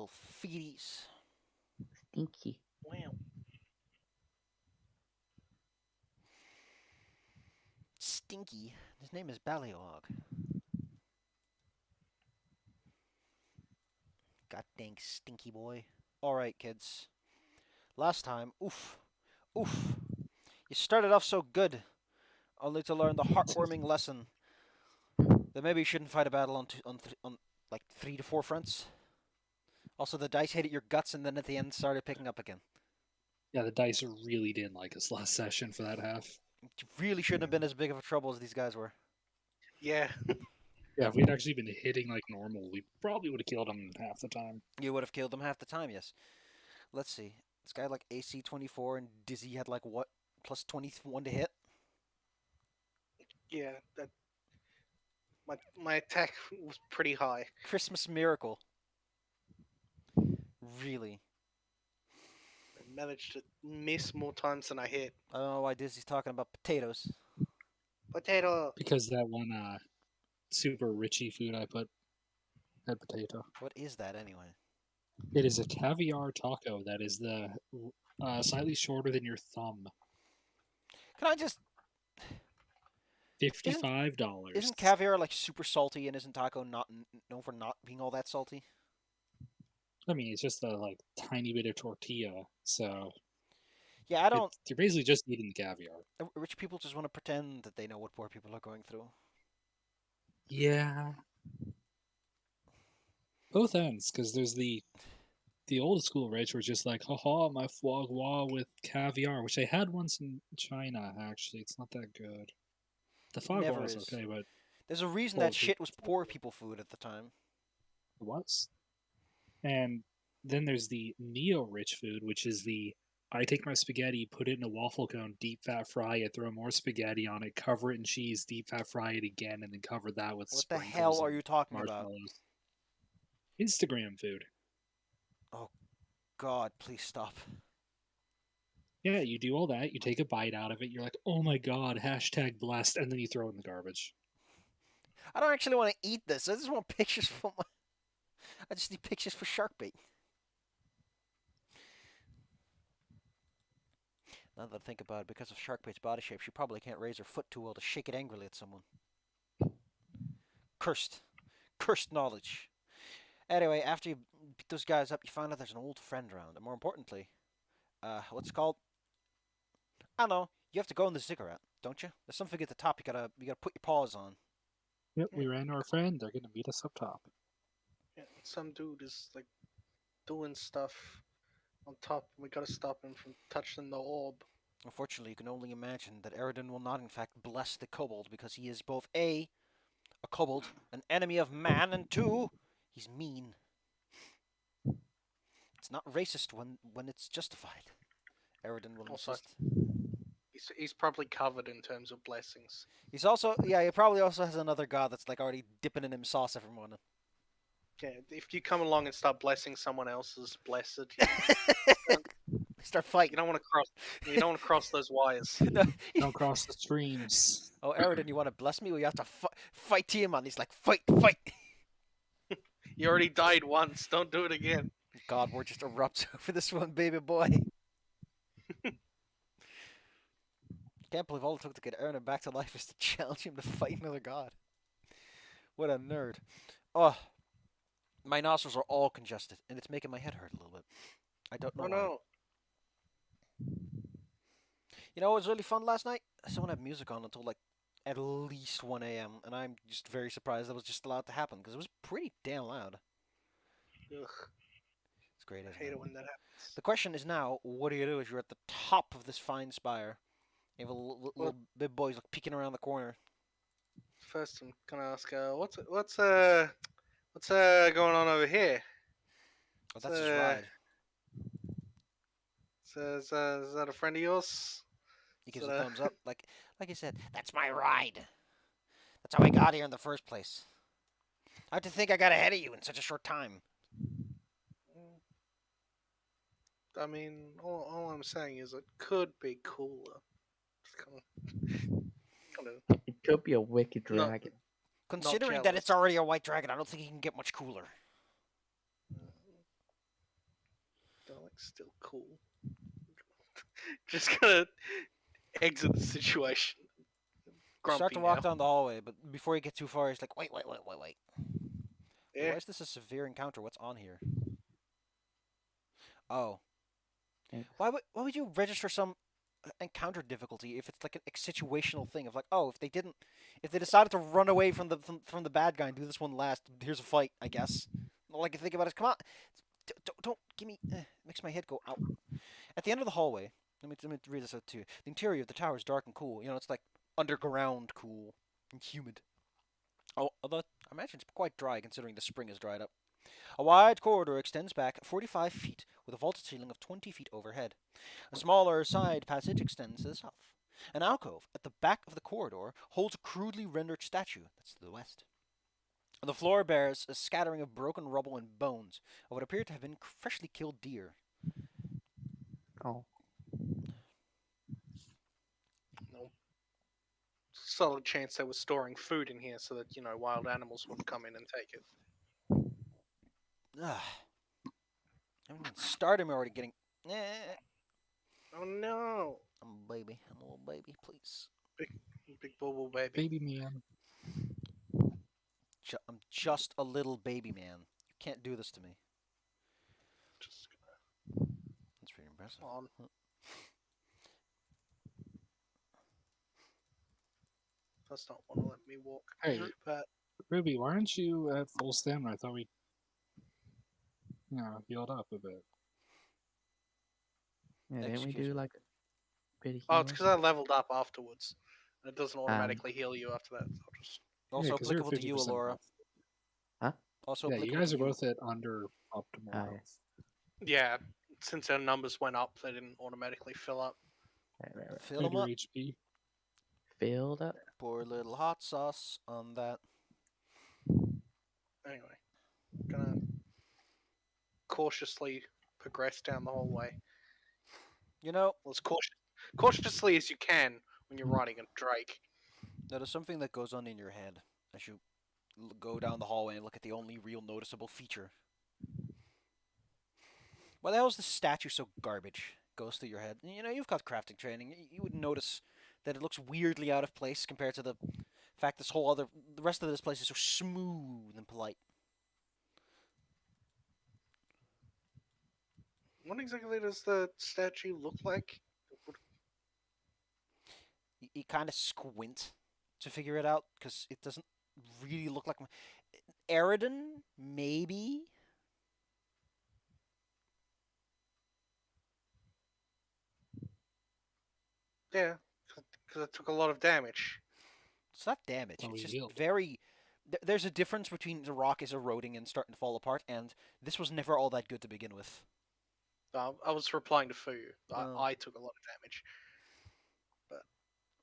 little feeties. Stinky. Wow. Stinky. His name is Ballyhog. God dang stinky boy. Alright, kids. Last time, oof. You started off so good, only to learn the heartwarming lesson that maybe you shouldn't fight a battle on like 3 to 4 fronts. Also, the dice hated your guts and then at the end started picking up again. Yeah, the dice really didn't like us last session for that half. You really shouldn't have been as big of a trouble as these guys were. Yeah. Yeah, if we'd actually been hitting like normal, we probably would have killed them half the time. You would have killed them half the time, yes. Let's see. This guy had like AC 24 and Dizzy had like what? Plus 21 to hit? Yeah. That. My attack was pretty high. Christmas miracle. Really. I managed to miss more times than I hit. I don't know why Dizzy's talking about potatoes. Potato. Because that one super richy food I put had potato. What is that anyway? It is a caviar taco that is the slightly shorter than your thumb. Can I just... $55. Isn't caviar like super salty and isn't taco not known for not being all that salty? I mean, it's just a like tiny bit of tortilla, so Yeah, I don't... you're basically just eating the caviar. Rich people just want to pretend that they know what poor people are going through. Yeah. Both ends, because there's the old school rich were just like, haha, my foie gras with caviar, which I had once in China, actually. It's not that good. The foie Never gras is is. okay, but There's a reason Poor that shit was people. poor people food at the time. it was. And then there's the neo-rich food, which is I take my spaghetti, put it in a waffle cone, deep fat fry it, throw more spaghetti on it, cover it in cheese, deep fat fry it again, and then cover that with What the sprinkles hell are and you talking about? marshmallows. Instagram food. God, please stop. Yeah, you do all that, you take a bite out of it, you're like, oh my god, hashtag blessed, and then you throw it in the garbage. I don't actually want to eat this. I just want pictures for my... I just need pictures for shark bait. Now that I think about it, because of Sharkbait's body shape, she probably can't raise her foot too well to shake it angrily at someone. Cursed. Cursed knowledge. Anyway, after you beat those guys up, you find out there's an old friend around. And more importantly, what's it called? I don't know. You have to go in the ziggurat, don't you? There's something at the top you gotta put your paws on. Yep, we ran our friend, they're gonna meet us up top. Yeah, some dude is like doing stuff on top. We gotta stop him from touching the orb. Unfortunately, you can only imagine that Eridan will not in fact bless the kobold because he is both a kobold, an enemy of man, and 2, he's mean. It's not racist when it's justified. Eridan will Also, insist. He's probably covered in terms of blessings. He's also, yeah, he probably also has another god that's like already dipping in him sauce every morning. Yeah, if you come along and start blessing someone else's blessed, Start fighting. you don't want to cross. You don't want to cross those wires. Don't cross the streams. Oh, Eridan, you want to bless me? Well, you have to fight Tiamat. He's like, fight, fight. You already died once. Don't do it again. God, war just erupts over this one baby boy. Can't believe all it took to get Eridan back to life is to challenge him to fight another god. What a nerd. Oh, my nostrils are all congested, and it's making my head hurt a little bit. I don't know Oh why. no. You know what was really fun last night? Someone had music on until like at least 1 a.m. and I'm just very surprised that was just allowed to happen because it was pretty damn loud. Ugh, It's great, I isn't hate it? it when that happens. The question is now, what do you do as you're at the top of this fine spire? You have a little big boys like peeking around the corner. First, I'm gonna ask, what's going on over here? Oh, that's his ride. Is that a friend of yours? He gives a thumbs up, like I said, that's my ride. That's how I got here in the first place. How'd you think I got ahead of you in such a short time? I mean, all I'm saying is it could be cooler. Kind of. It could be a wicked No. dragon. Considering that jealous. it's already a white dragon, I don't think he can get much cooler. still cool. Just gonna exit the situation. You start to Grumpy walk now. down the hallway, but before you get too far, he's like, wait, wait, wait, wait, wait. Yeah. Why is this a severe encounter? What's on here? Oh. Thanks. Why would you register some encounter difficulty if it's like a situational thing of like, oh, if they decided to run away from the bad guy and do this one last, here's a fight, I guess. Like, you think about it, come on, don't give me, makes my head go out. At the end of the hallway, let me read this out to you. The interior of the tower is dark and cool. You know, it's like underground cool and humid. Oh, although I imagine it's quite dry considering the spring has dried up. A wide corridor extends back 45 feet with a vaulted ceiling of 20 feet overhead. A smaller side passage extends to the south. An alcove at the back of the corridor holds a crudely rendered statue that's to the west. The floor bears a scattering of broken rubble and bones of what appear to have been freshly killed deer. Oh, No. Solid chance they were storing food in here so that, wild animals wouldn't come in and take it. Ugh. I haven't even started. I'm already getting. Oh no! I'm a baby. I'm a little baby. Please. Big boo baby. Baby man. I'm just a little baby man. You can't do this to me. Just That's pretty impressive. come on. Does not want to let me walk. Hey. But Ruby, why aren't you at full stamina? I thought we, healed up a bit. yeah, didn't we Excuse do me. like a bit of oh, it's healing? because I leveled up afterwards. And it doesn't automatically heal you after that. So I'll just Also Yeah, 'cause you're applicable to you, 50% Alora. health. Huh? Also Yeah, you applicable guys to are both at under optimal Oh, yeah. health. yeah. Since our numbers went up, they didn't automatically fill up. Right. Fill them Under up. HP. Filled up. Pour a little hot sauce on that. Anyway, gonna cautiously progress down the hallway. You know, As cautiously as you can when you're riding a Drake. that is something that goes on in your head as you go down the hallway and look at the only real noticeable feature. Why the hell is the statue so garbage? Goes through your head. You know, you've got crafting training. You would notice that it looks weirdly out of place compared to the fact the rest of this place is so smooth and polite. What exactly does the statue look like? You kind of squint to figure it out because it doesn't really look like Eridan, maybe. Yeah, because it took a lot of damage. It's not damage. Well, It's we just healed. very. There's a difference between the rock is eroding and starting to fall apart, and this was never all that good to begin with. I was replying to Fu. Oh. I took a lot of damage.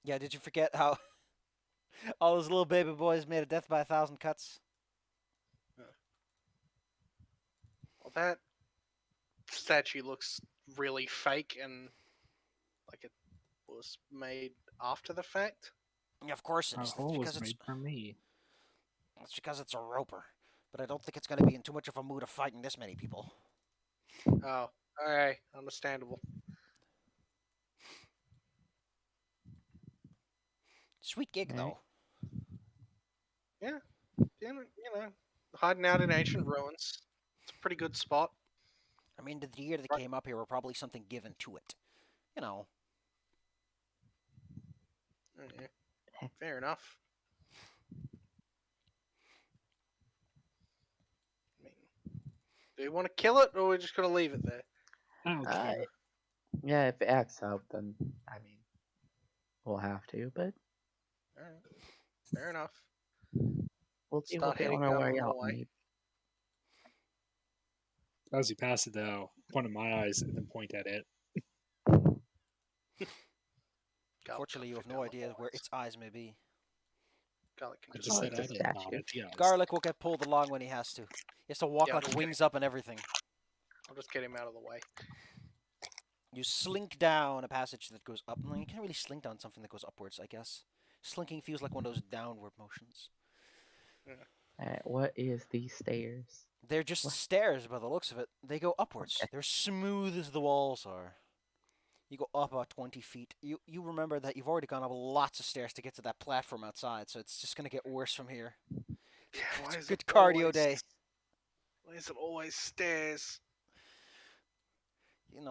Yeah, did you forget how all those little baby boys made a death by 1,000 cuts? Well, that statue looks really fake and like it was made after the fact. Yeah, of course it Our is. hole was made for me. That's because it's a roper. But I don't think it's going to be in too much of a mood of fighting this many people. Oh, alright, understandable. Sweet gig, Right. though. Hiding out in ancient ruins. It's a pretty good spot. I mean, the deer that Right. came up here were probably something given to it. You know. Yeah, fair enough. I mean, do you want to kill it, or are we just gonna leave it there? I don't Uh, care. Yeah, if it acts up, then I mean, we'll have to, but Alright, fair enough. we'll be able Start to get heading on our down way the out. hallway. Maybe. As you pass it, though, point at my eyes and then point at it. Fortunately, you have no idea where its eyes may be. Garlic can I just just Oh, said it's a at it, not statue. at the eyes. Garlic will get pulled along when he has to. He has to walk Yeah, like just wings up and everything. I'll just get him out of the way. You slink down a passage that goes up. No, you can't really slink down something that goes upwards, I guess. Slinking feels like one of those downward motions. What is these stairs? They're just What? stairs by the looks of it. They go upwards. Okay. They're smooth as the walls are. You go up about 20 feet. You remember that you've already gone up lots of stairs to get to that platform outside, so it's just going to get worse from here. Yeah, It's why a is it good cardio always? day. Why is it always stairs?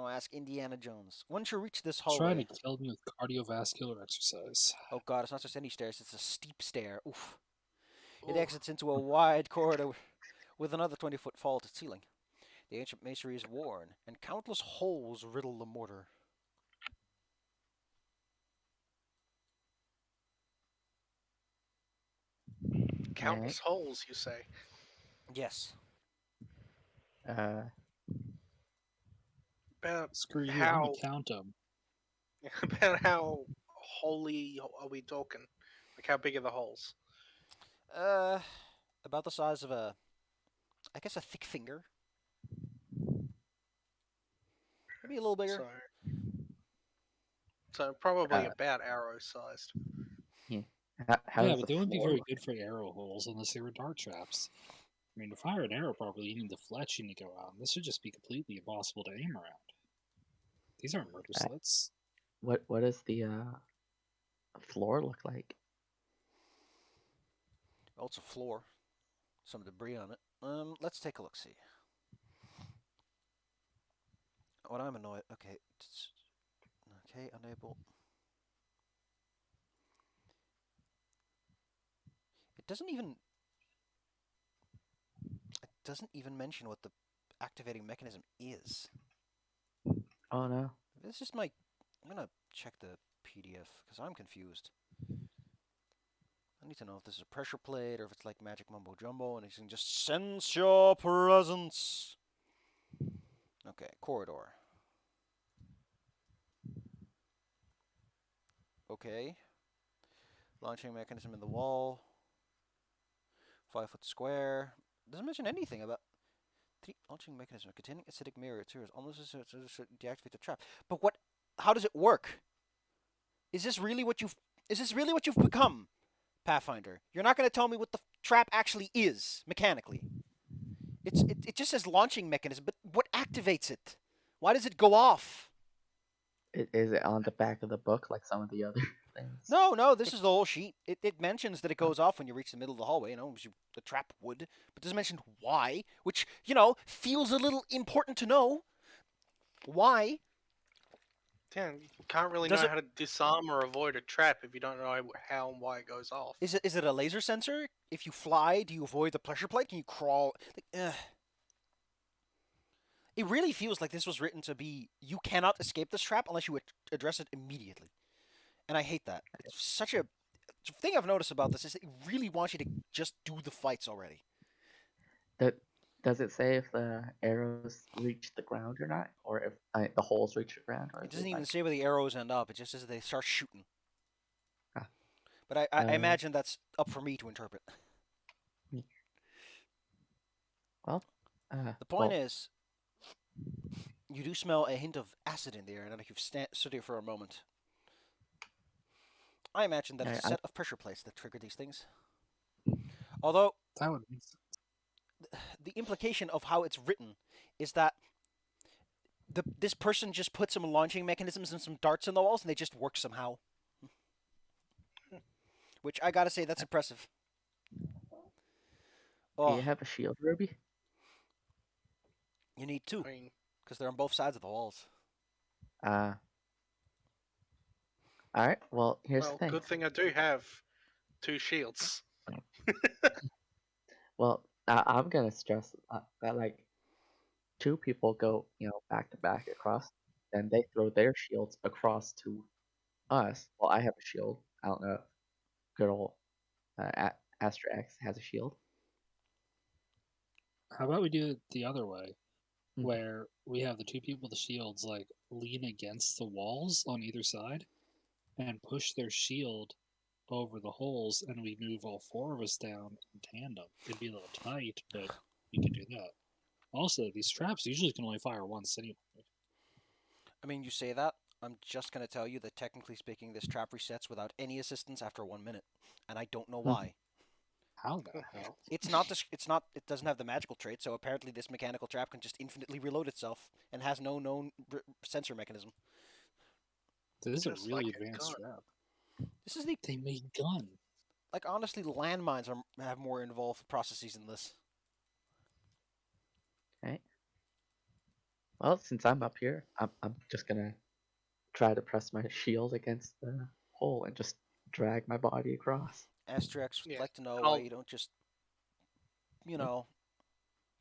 Ask Indiana Jones. Once you reach this Trying hallway, to kill me with cardiovascular exercise. oh god, it's not just any stairs, it's a steep stair. Oof. It Ooh, exits into a wide corridor with another 20-foot fall to ceiling. The ancient masonry is worn, and countless holes riddle the mortar. countless holes, you say? Yes. Uh, About Screw you, I'm gonna how count them. about how holy are we talking? Like how big are the holes? Uh, about the size of I guess a thick finger. Maybe a little bigger. So probably uh, about arrow sized. yeah. How Yeah, does but the they wouldn't be floor very look? good for arrow holes unless they were dart traps. I mean, to fire an arrow properly, you need the fletching to go on. This would just be completely impossible to aim around. These aren't murder Uh, slits. what does the floor look like? Oh, it's a floor. Some debris on it. Let's take a look. See. What I'm annoyed. Okay. Okay, unable. It doesn't even. It doesn't even mention what the activating mechanism is. Oh no. This is my. I'm gonna check the PDF because I'm confused. I need to know if this is a pressure plate or if it's like magic mumbo jumbo and it can just sense your presence. Okay, corridor. Okay. Launching mechanism in the wall. 5-foot square. Doesn't mention anything about the launching mechanism containing acidic mirror materials. Almost to deactivate the trap. But what? How does it work? Is this really what you've? Is this really what you've become, Pathfinder? You're not going to tell me what the trap actually is mechanically. It just says launching mechanism, but what activates it? Why does it go off? Is it on the back of the book like some of the other things? No, this is the whole sheet. It mentions that it goes off when you reach the middle of the hallway, the trap would, but doesn't mention why, which, feels a little important to know. Why? Yeah, you can't really Does know it how to disarm or avoid a trap if you don't know how and why it goes off. is it a laser sensor? If you fly, do you avoid the pressure plate? Can you crawl? It really feels like this was written to be you cannot escape this trap unless you address it immediately. And I hate that. It's such a the thing I've noticed about this is it really wants you to just do the fights already. That does it say if the arrows reach the ground or not, or if the holes reach the ground, or It is doesn't it even like? say where the arrows end up. It just says they start shooting. Ah, But I imagine that's up for me to interpret. well, The point is, you do smell a hint of acid in the air. I don't know if you've stood here for a moment. I imagine that it's a I set of pressure plates that trigger these things. Although, That would make sense. the implication of how it's written is that this person just put some launching mechanisms and some darts in the walls and they just work somehow. Which I gotta say, that's impressive. do you Oh, have a shield, Ruby? you need two, I mean, because they're on both sides of the walls. Uh, all right. Well, here's the well, thing. good thing I do have two shields. Well, I'm gonna stress that like two people go, back to back across, then they throw their shields across to us. Well, I have a shield. I don't know if good old Astra X has a shield. How about we do it the other way, Hmm. where we have the two people with the shields like lean against the walls on either side and push their shield over the holes, and we move all four of us down in tandem. It'd be a little tight, but we could do that. Also, these traps usually can only fire once anyway. I mean, you say that. I'm just gonna tell you that technically speaking, this trap resets without any assistance after 1 minute, and I don't know Hmm. why. How the hell? It's not. It's not. It doesn't have the magical trait, so apparently this mechanical trap can just infinitely reload itself and has no known sensor mechanism. This is a Just really like a advanced gun. trap. This is the They made gun. like honestly, landmines have more involved processes than this. Right. Well, since I'm up here, I'm just gonna try to press my shield against the hole and just drag my body across. Asterix would Yeah. like to know And why I'll you don't just, you know,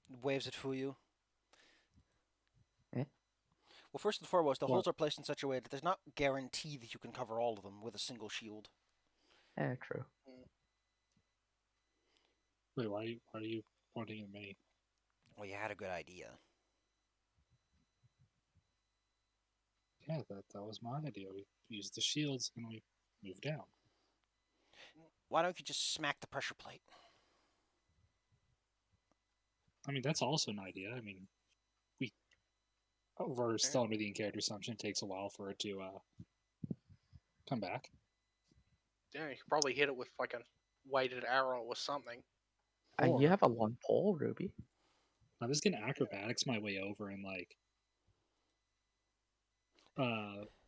waves it for you. Eh? Well, first and foremost, the Well- holes are placed in such a way that there's not guarantee that you can cover all of them with a single shield. True. Wait, why are you pointing at me? Well, you had a good idea. Yeah, that was my idea. We used the shields and we moved down. Why don't you just smack the pressure plate? I mean, that's also an idea. I mean, we're still under the in-character assumption. It takes a while for it to come back. Yeah, you could probably hit it with like a weighted arrow or something. You Or- have a long pole, Ruby. I'm just gonna acrobatics my way over and like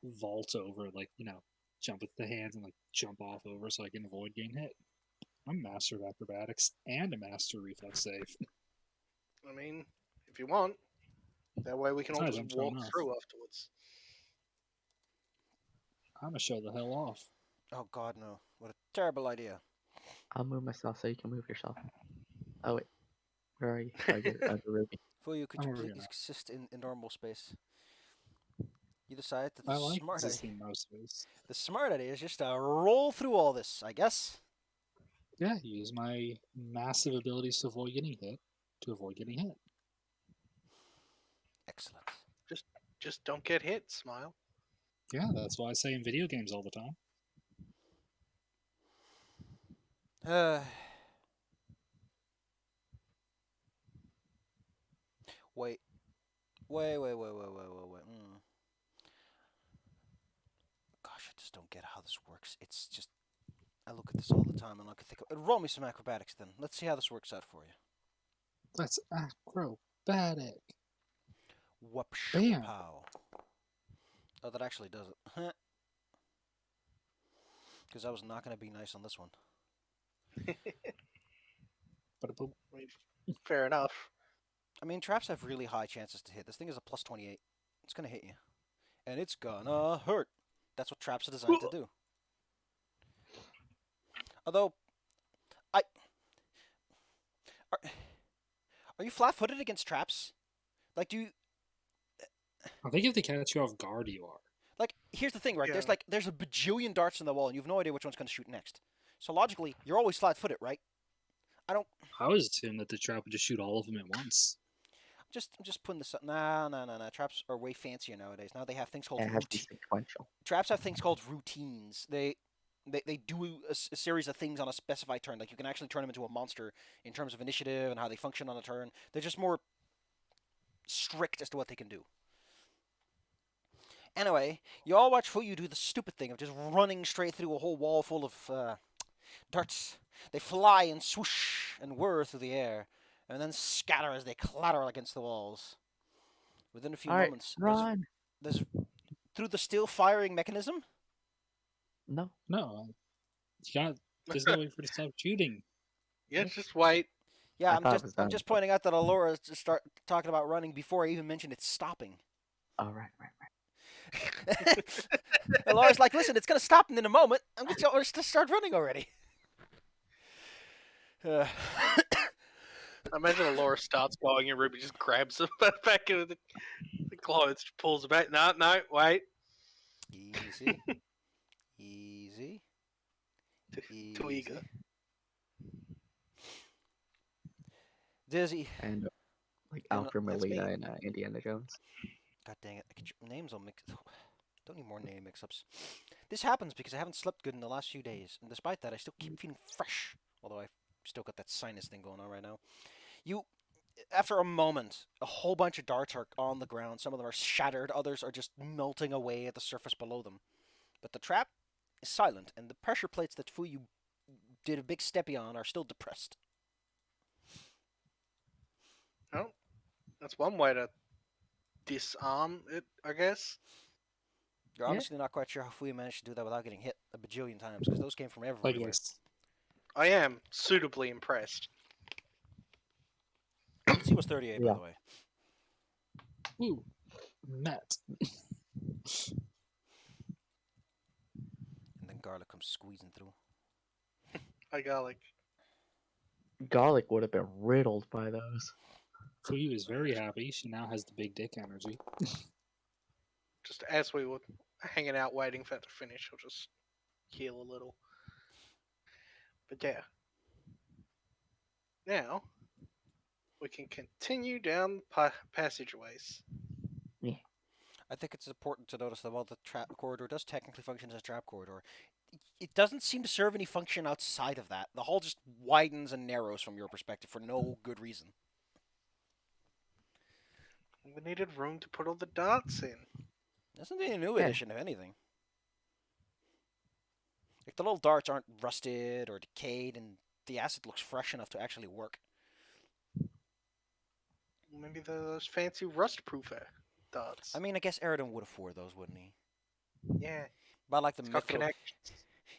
vault over, like, jump with the hands and like jump off over so I can avoid getting hit. I'm a master of acrobatics and a master reflex save. I mean, if you want, that way we can all Besides, just I'm showing walk off. through afterwards. I'm gonna show the hell off. Oh God, no! What a terrible idea. I'll move myself so you can move yourself. Oh wait, where are you? Oh, you're under Ruby. For you, could I'm you over please here now. exist in normal space? You decided that I the like smart idea, existing most ways. the smart idea is just to roll through all this, I guess. Yeah, use my massive abilities to avoid getting hit Excellent. Just don't get hit, Smile. Yeah, that's why I say in video games all the time. Wait. Gosh, I just don't get how this works. It's just, I look at this all the time and I can think roll me some acrobatics then. Let's see how this works out for you. That's acrobatic. Whoop Bam. pow. Oh, that actually does it. Because I was not going to be nice on this one. Ba-da-boom. I mean, fair enough. I mean, traps have really high chances to hit. This thing is a plus 28. It's going to hit you. And it's gonna hurt. That's what traps are designed to do. Although, are you flat-footed against traps? Like, do you... I think if they catch you off guard, you are. Like, here's the thing, right? Yeah. There's a bajillion darts in the wall, and you have no idea which one's going to shoot next. So logically, you're always flat-footed, right? I always assumed that the trap would just shoot all of them at once. I'm just putting this up. Nah. Traps are way fancier nowadays. Now they have things called It has to be sequential. traps have things called routines. They do a series of things on a specified turn. Like you can actually turn them into a monster in terms of initiative and how they function on a turn. They're just more strict as to what they can do. Anyway, you all watch Fuyu do the stupid thing of just running straight through a whole wall full of darts. They fly and swoosh and whir through the air, and then scatter as they clatter against the walls. Within a few All right, moments, run. there's through the still firing mechanism. No. No, you got just gotta wait for it to stop shooting. Yeah, just wait. Yeah, I thought it was I'm done. just pointing out that Alora just start talking about running before I even mentioned it's stopping. Oh, right. Alora's like, listen, it's gonna stop in a moment. I'm just to start running already. Imagine Laura starts going and Ruby just grabs him back into the clothes, pulls him back. No, wait. Easy. Easy. Too eager. Dizzy. And like You know, Alfred that's me. Molina and Indiana Jones. God dang it. Names all mixed. Don't need more name mix-ups. This happens because I haven't slept good in the last few days, and despite that, I still keep feeling fresh. Although I've still got that sinus thing going on right now. After a moment, a whole bunch of darts are on the ground. Some of them are shattered. Others are just melting away at the surface below them. But the trap is silent, and the pressure plates that Fuyu did a big steppy on are still depressed. Well, that's one way to disarm it, I guess. You're Yeah. honestly not quite sure how we managed to do that without getting hit a bajillion times, because those came from Like everywhere. this. I am suitably impressed. DC was 38, by Yeah. the way. Ooh, Matt. And then Garlic comes squeezing through. I garlic. Garlic would have been riddled by those. Fui was very happy. She now has the big dick energy. Just as we were hanging out waiting for it to finish, I'll just heal a little. But yeah. Now, we can continue down passageways. I think it's important to notice that while the trap corridor does technically function as a trap corridor, it doesn't seem to serve any function outside of that. The hall just widens and narrows from your perspective for no good reason. We needed room to put all the darts in. Isn't it a new Yeah. addition, if anything? Like, the little darts aren't rusted or decayed, and the acid looks fresh enough to actually work. Maybe those fancy rust-proof darts. I mean, I guess Eridan would afford those, wouldn't he? Yeah, But like the it's got mithril, connections.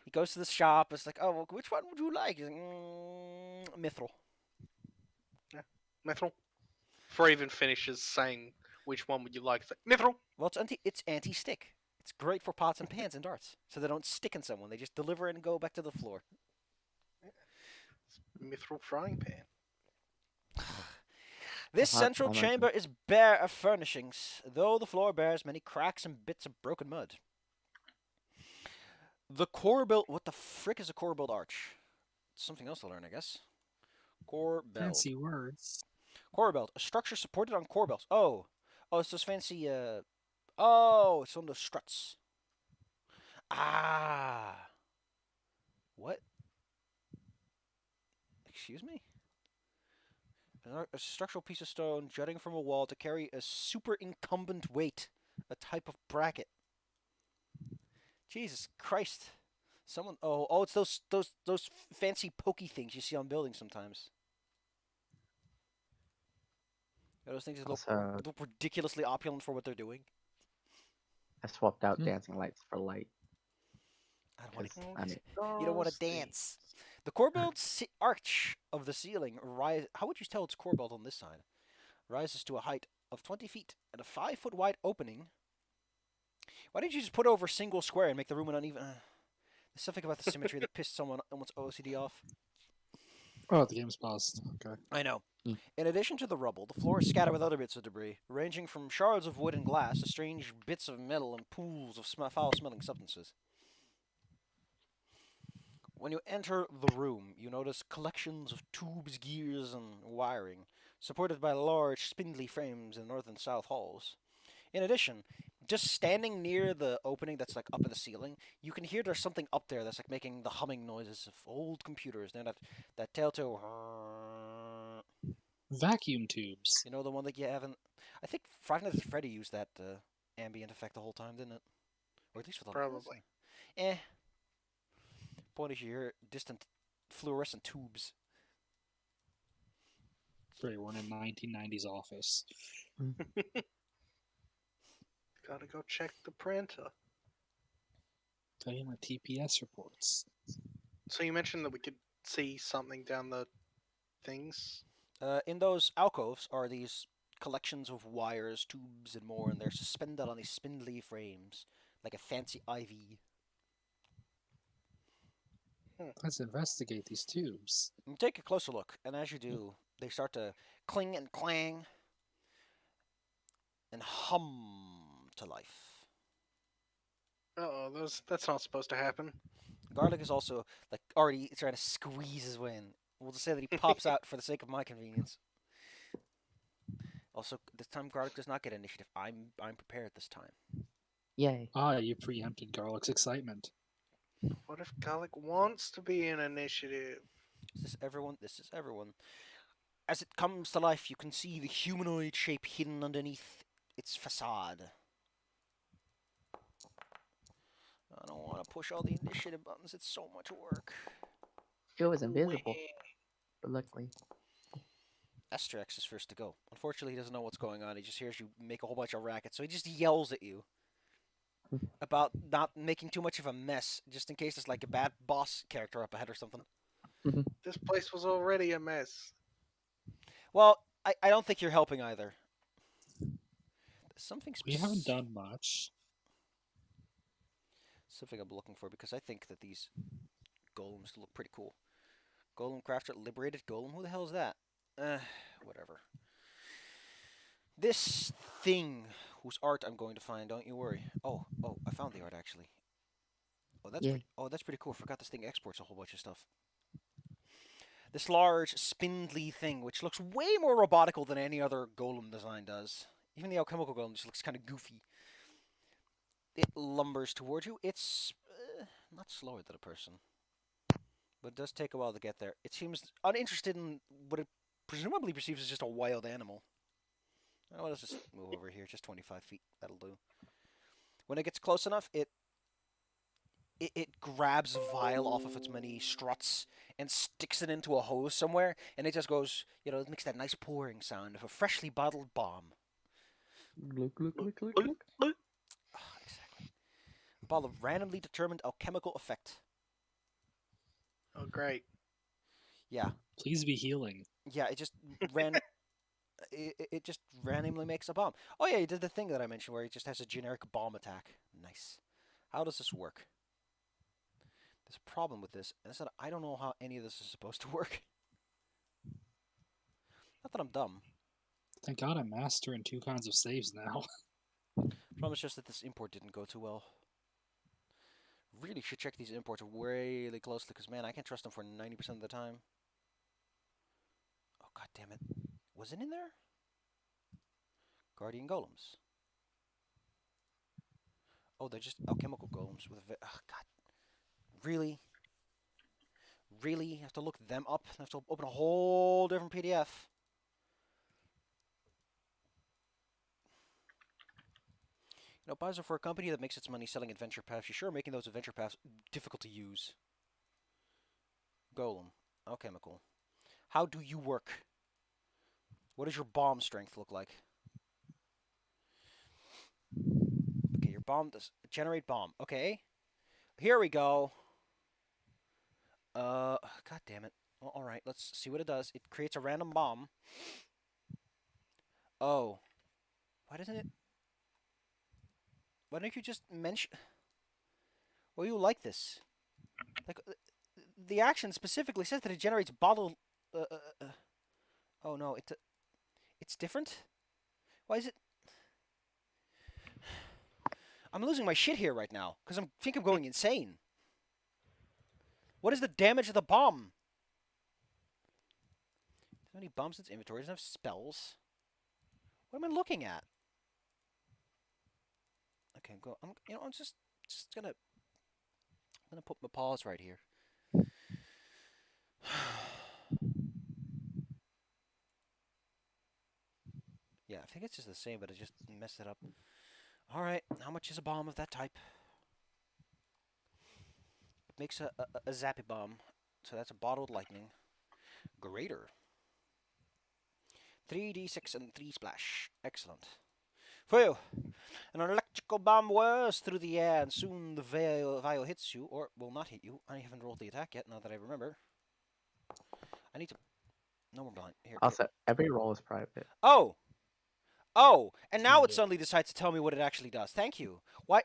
he goes to the shop. It's like, oh, well, which one would you like? He's like, mithril. Mithril. Before he even finishes saying which one would you like, it's like, Mithril! Well, it's anti-stick. It's great for pots and pans and darts, so they don't stick in someone. They just deliver it and go back to the floor. Mithril frying pan. This Hot central almost. chamber is bare of furnishings, though the floor bears many cracks and bits of broken mud. The core built. What the frick is a core built arch? It's something else to learn, I guess. Core belt. Fancy words. Core belt. A structure supported on core belts. Oh, it's those fancy. Oh, it's on those struts. Ah. What? Excuse me? A structural piece of stone jutting from a wall to carry a superincumbent weight, a type of bracket. Jesus Christ! Someone. Oh, it's those fancy pokey things you see on buildings sometimes. Those things that Also, look ridiculously opulent for what they're doing. I swapped out Hmm. dancing lights for light. I don't want 'cause, to. I mean, You don't want to Those dance. The core build arch of the ceiling rise. How would you tell it's core built on this side? Rises to a height of 20 feet and a 5-foot wide opening. Why didn't you just put over a single square and make the room an uneven? There's something about the symmetry that pissed someone's OCD off. Oh, the game's paused. Okay. I know. Mm. In addition to the rubble, the floor is scattered with other bits of debris, ranging from shards of wood and glass to strange bits of metal and pools of foul-smelling substances. When you enter the room, you notice collections of tubes, gears, and wiring, supported by large, spindly frames in north and south halls. In addition, just standing near the opening that's like up in the ceiling, you can hear there's something up there that's like making the humming noises of old computers. You know, that telltale. Vacuum tubes. You know, the one that you haven't. I think Friday Night at Freddy used that ambient effect the whole time, didn't it? Or at least for the Probably. Eh. Point is, you hear distant fluorescent tubes. Great, we're in a 1990s office. Gotta go check the printer. Tell you my TPS reports. So you mentioned that we could see something down the things. In those alcoves are these collections of wires, tubes, and more, and they're suspended on these spindly frames, like a fancy IV. Let's investigate these tubes. You take a closer look, and as you do, they start to cling and clang and hum to life. Uh-oh, that's not supposed to happen. Garlic is also like already trying to squeeze his way in. We'll just say that he pops out for the sake of my convenience. Also, this time Garlic does not get initiative. I'm prepared this time. yay. Ah, you preempted Garlic's excitement. What if Garlic wants to be in initiative? This is everyone. This is everyone. As it comes to life, you can see the humanoid shape hidden underneath its facade. I don't want to push all the initiative buttons. It's so much work. It was invisible, Wah. but luckily. Asterix is first to go. Unfortunately, he doesn't know what's going on. He just hears you make a whole bunch of racket, so he just yells at you about not making too much of a mess, just in case there's like a bad boss character up ahead or something. This place was already a mess. Well, I don't think you're helping either. Something We haven't done much. Something I'm looking for because I think that these golems look pretty cool. Golem crafter, liberated golem. Who the hell is that? Whatever. This thing whose art I'm going to find. Don't you worry. Oh, I found the art actually. Yeah. That's pretty cool. Forgot this thing exports a whole bunch of stuff. This large, spindly thing, which looks way more robotical than any other golem design does. Even the alchemical golem just looks kind of goofy. It lumbers towards you. It's not slower than a person, but it does take a while to get there. It seems uninterested in what it presumably perceives as just a wild animal. Oh, let's just move over here, just 25 feet. That'll do. When it gets close enough, it grabs a vial off of its many struts and sticks it into a hose somewhere, and it just goes, it makes that nice pouring sound of a freshly bottled bomb. Look, look, look, look, look. Exactly. A bottle of randomly determined alchemical effect. Oh, great. Yeah. Please be healing. Yeah, it just ran. It just randomly makes a bomb. Oh yeah, he did the thing that I mentioned where he just has a generic bomb attack. Nice. How does this work? There's a problem with this, and that I don't know how any of this is supposed to work. Not that I'm dumb. Thank God I'm master in 2 kinds of saves now. Problem is just that this import didn't go too well. Really should check these imports really closely, because man, I can't trust them for 90% of the time. Oh god damn it. Was it in there? Guardian golems. Oh, they're just alchemical golems with a oh god. Really? Really? You have to look them up? I have to open a whole different PDF. Buys are for a company that makes its money selling adventure paths. You're sure making those adventure paths difficult to use. Golem. Alchemical. How do you work? What does your bomb strength look like? Okay, your bomb does generate bomb. Okay. Here we go. God damn it. Well, all right, let's see what it does. It creates a random bomb. Oh. Why doesn't it? Why don't you just mention? Well, you like this. Like, the action specifically says that it generates bottled. Oh no, it's different. Why is it? I'm losing my shit here right now because I think I'm going insane. What is the damage of the bomb? Does any bombs in its inventory? Doesn't have spells. What am I looking at? Okay, go. I'm just gonna put my paws right here. Yeah, I think it's just the same, but I just messed it up. All right, how much is a bomb of that type? It makes a zappy bomb, so that's a bottled lightning. Greater. 3d6 and 3 splash. Excellent. Phew! An electrical bomb whirs through the air, and soon the vial hits you, or will not hit you. I haven't rolled the attack yet, now that I remember. I need to... No more blind. Here. Also, every roll is private. Oh! Oh! And now it Yeah. suddenly decides to tell me what it actually does. Thank you. Why...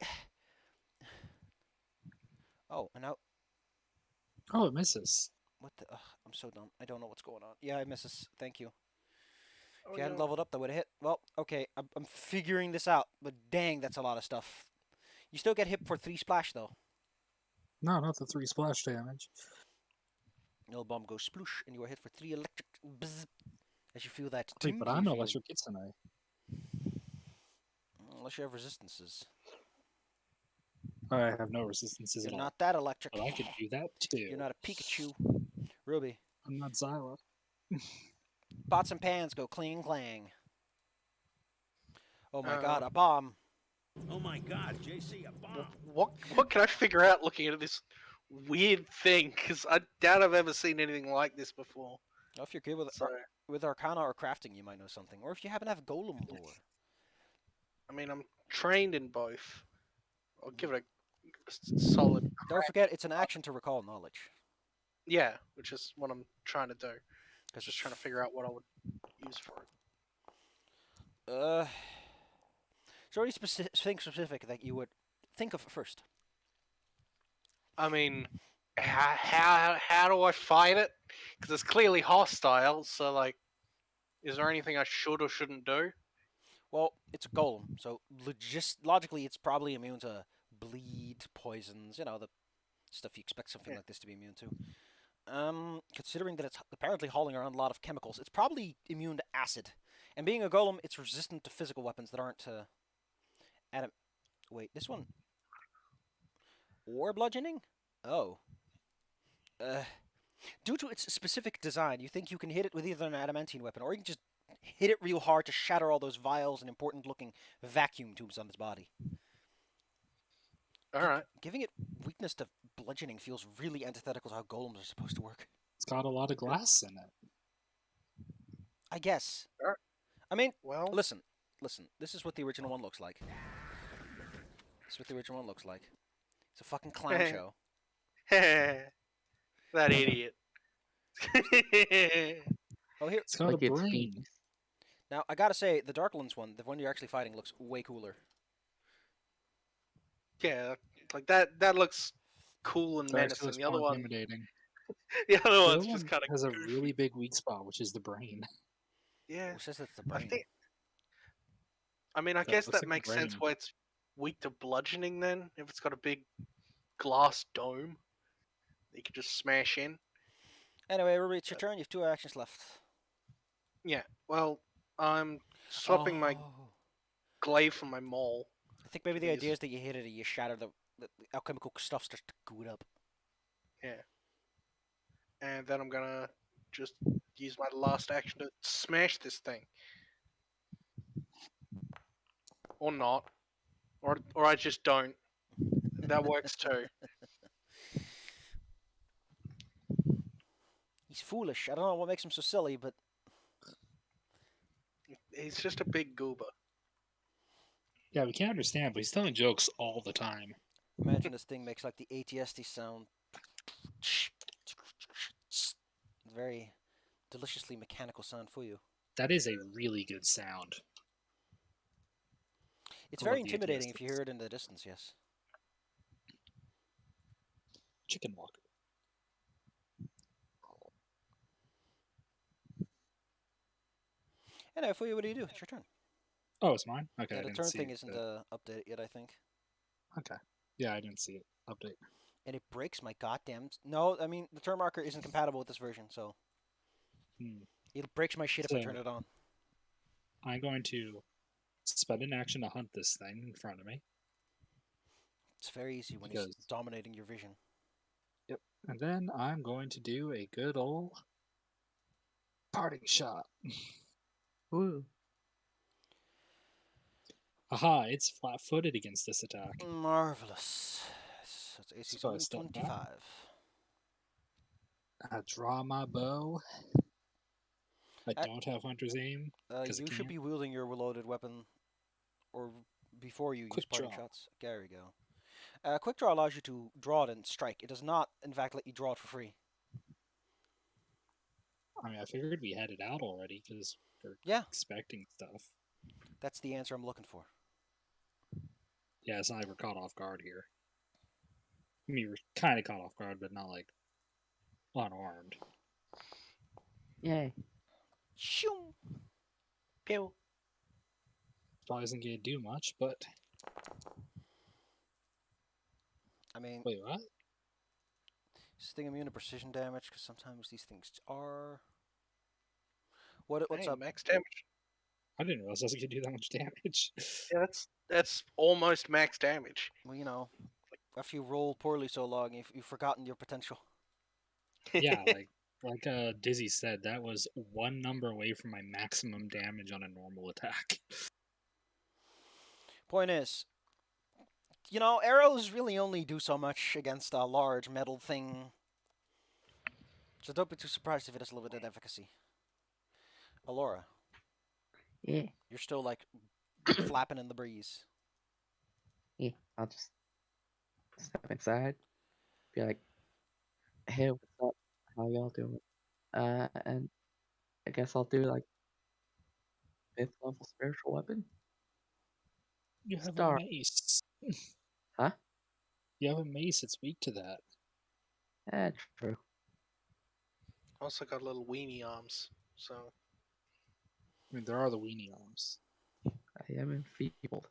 Oh, and now... Oh, it misses. What the... I'm so dumb. I don't know what's going on. Yeah, it misses. Thank you. Oh, If you hadn't no. leveled up, that would have hit. Well, okay, I'm figuring this out, but dang, that's a lot of stuff. You still get hit for 3 splash, though. No, not the 3 splash damage. No bomb goes sploosh, and you are hit for 3 electric bzz, as you feel that Wait, but tingly I'm feeling. Electric Kitsune. Unless you have resistances. I have no resistances You're at all. not that electric. But I could do that too. You're not a Pikachu. Ruby. I'm not Zyla. Pots and pans go cling clang. Oh my god, Uh, a bomb. Oh my God, JC, a bomb! What can I figure out looking at this weird thing because I doubt I've ever seen anything like this before. Well, if you're good So, with Arcana or crafting, you might know something. Or if you happen to have Golem lore. I mean, I'm trained in both. I'll give it a solid Don't crack. forget, it's an action to recall knowledge. Yeah, which is what I'm trying to do. Because Just trying to figure out what I would use for it. Is there any thing specific that you would think of first? I mean, how do I fight it? Because it's clearly hostile. So like, is there anything I should or shouldn't do? Well, it's a golem, so logically, it's probably immune to bleed, poisons, the stuff you expect something Yeah. like this to be immune to. Considering that it's apparently hauling around a lot of chemicals, it's probably immune to acid. And being a golem, it's resistant to physical weapons that aren't adam. Wait, this one. War bludgeoning? Oh. Uh, Due to its specific design, you think you can hit it with either an adamantine weapon, or you can just hit it real hard to shatter all those vials and important-looking vacuum tubes on its body. All right. Giving it weakness to bludgeoning feels really antithetical to how golems are supposed to work. It's got a lot of glass in it. I guess. Alright. I mean, Well, listen. This is what the original one looks like. It's a fucking clown show. that idiot. Oh, here. It's got Like a it's brain. Phoenix. Now, I gotta say, the Darklands one, the one you're actually fighting, looks way cooler. Yeah, like that looks cool and It actually menacing. looks The other more one, intimidating. the other The one's other just one kind of has a goofy. really big weak spot, which is the brain. Yeah, Who says it's the I brain? think. I mean, I So it guess looks that like the makes sense brain. why it's weak to bludgeoning. Then, if it's got a big glass dome, that you can just smash in. Anyway, Ruby, it's your turn. You have 2 actions left. Yeah. Well, I'm swapping my Oh. glaive for my maul. I think maybe the These- idea is that you hit it and you shatter the alchemical stuff starts to goo it up. Yeah. And then I'm gonna just use my last action to smash this thing. Or not. Or I just don't. That works too. He's foolish. I don't know what makes him so silly, but He's just a big goober. Yeah, we can't understand, but he's telling jokes all the time. imagine this thing makes like the ATST sound. Very deliciously mechanical sound for you. That is a really good sound. It's I very love the intimidating if you ATSTs. hear it in the distance, yes. Chicken walker. Anyway, for you, what do you do? It's your turn. Oh, it's mine? Okay, Yeah, I the didn't turn see thing it, isn't but- updated yet, I think. Okay. Yeah, I didn't see it. Update. And it breaks my goddamn. No, I mean the turn marker isn't compatible with this version, so Hmm. it breaks my shit if I So- turn it on. I'm going to spend an action to hunt this thing in front of me. It's very easy when he's Because- dominating your vision. And then I'm going to do a good old parting shot. Woo. Aha, it's flat footed against this attack. Marvelous. So it's AC So I step back. 25. I draw my bow. I I- don't have hunter's aim. 'Cause I You should can't. be wielding your reloaded weapon, or before you use Quick parting draw. shots. There we go. Quick draw allows you to draw it and strike. It does not, in fact, let you draw it for free. I mean, I figured we had it out already because we're Yeah. expecting stuff. That's the answer I'm looking for. Yeah, it's not like we're caught off guard here. I mean, we're kind of caught off guard, but not like unarmed. Yay. Shoo! Pew. Probably isn't going to do much, but I mean, wait, what? is this thing immune to precision damage? Because sometimes these things are. What's Hey, up? max damage. I didn't realize I was going to do that much damage. Yeah, that's almost max damage. Well, after you roll poorly so long, you've forgotten your potential. Yeah, like Dizzy said, that was one number away from my maximum damage on a normal attack. Point is, you know, arrows really only do so much against a large metal thing. So don't be too surprised if it has limited efficacy. Alora, Yeah. you're still like flapping in the breeze. Yeah. I'll just step inside. Be like, hey, what's up? How y'all doing? And I guess I'll do like 5th level spiritual weapon. You have a Star. mace. Huh? You have a mace. It's weak to that. True. Also got little weenie arms, so I mean, there are the weenie arms. I am enfeebled.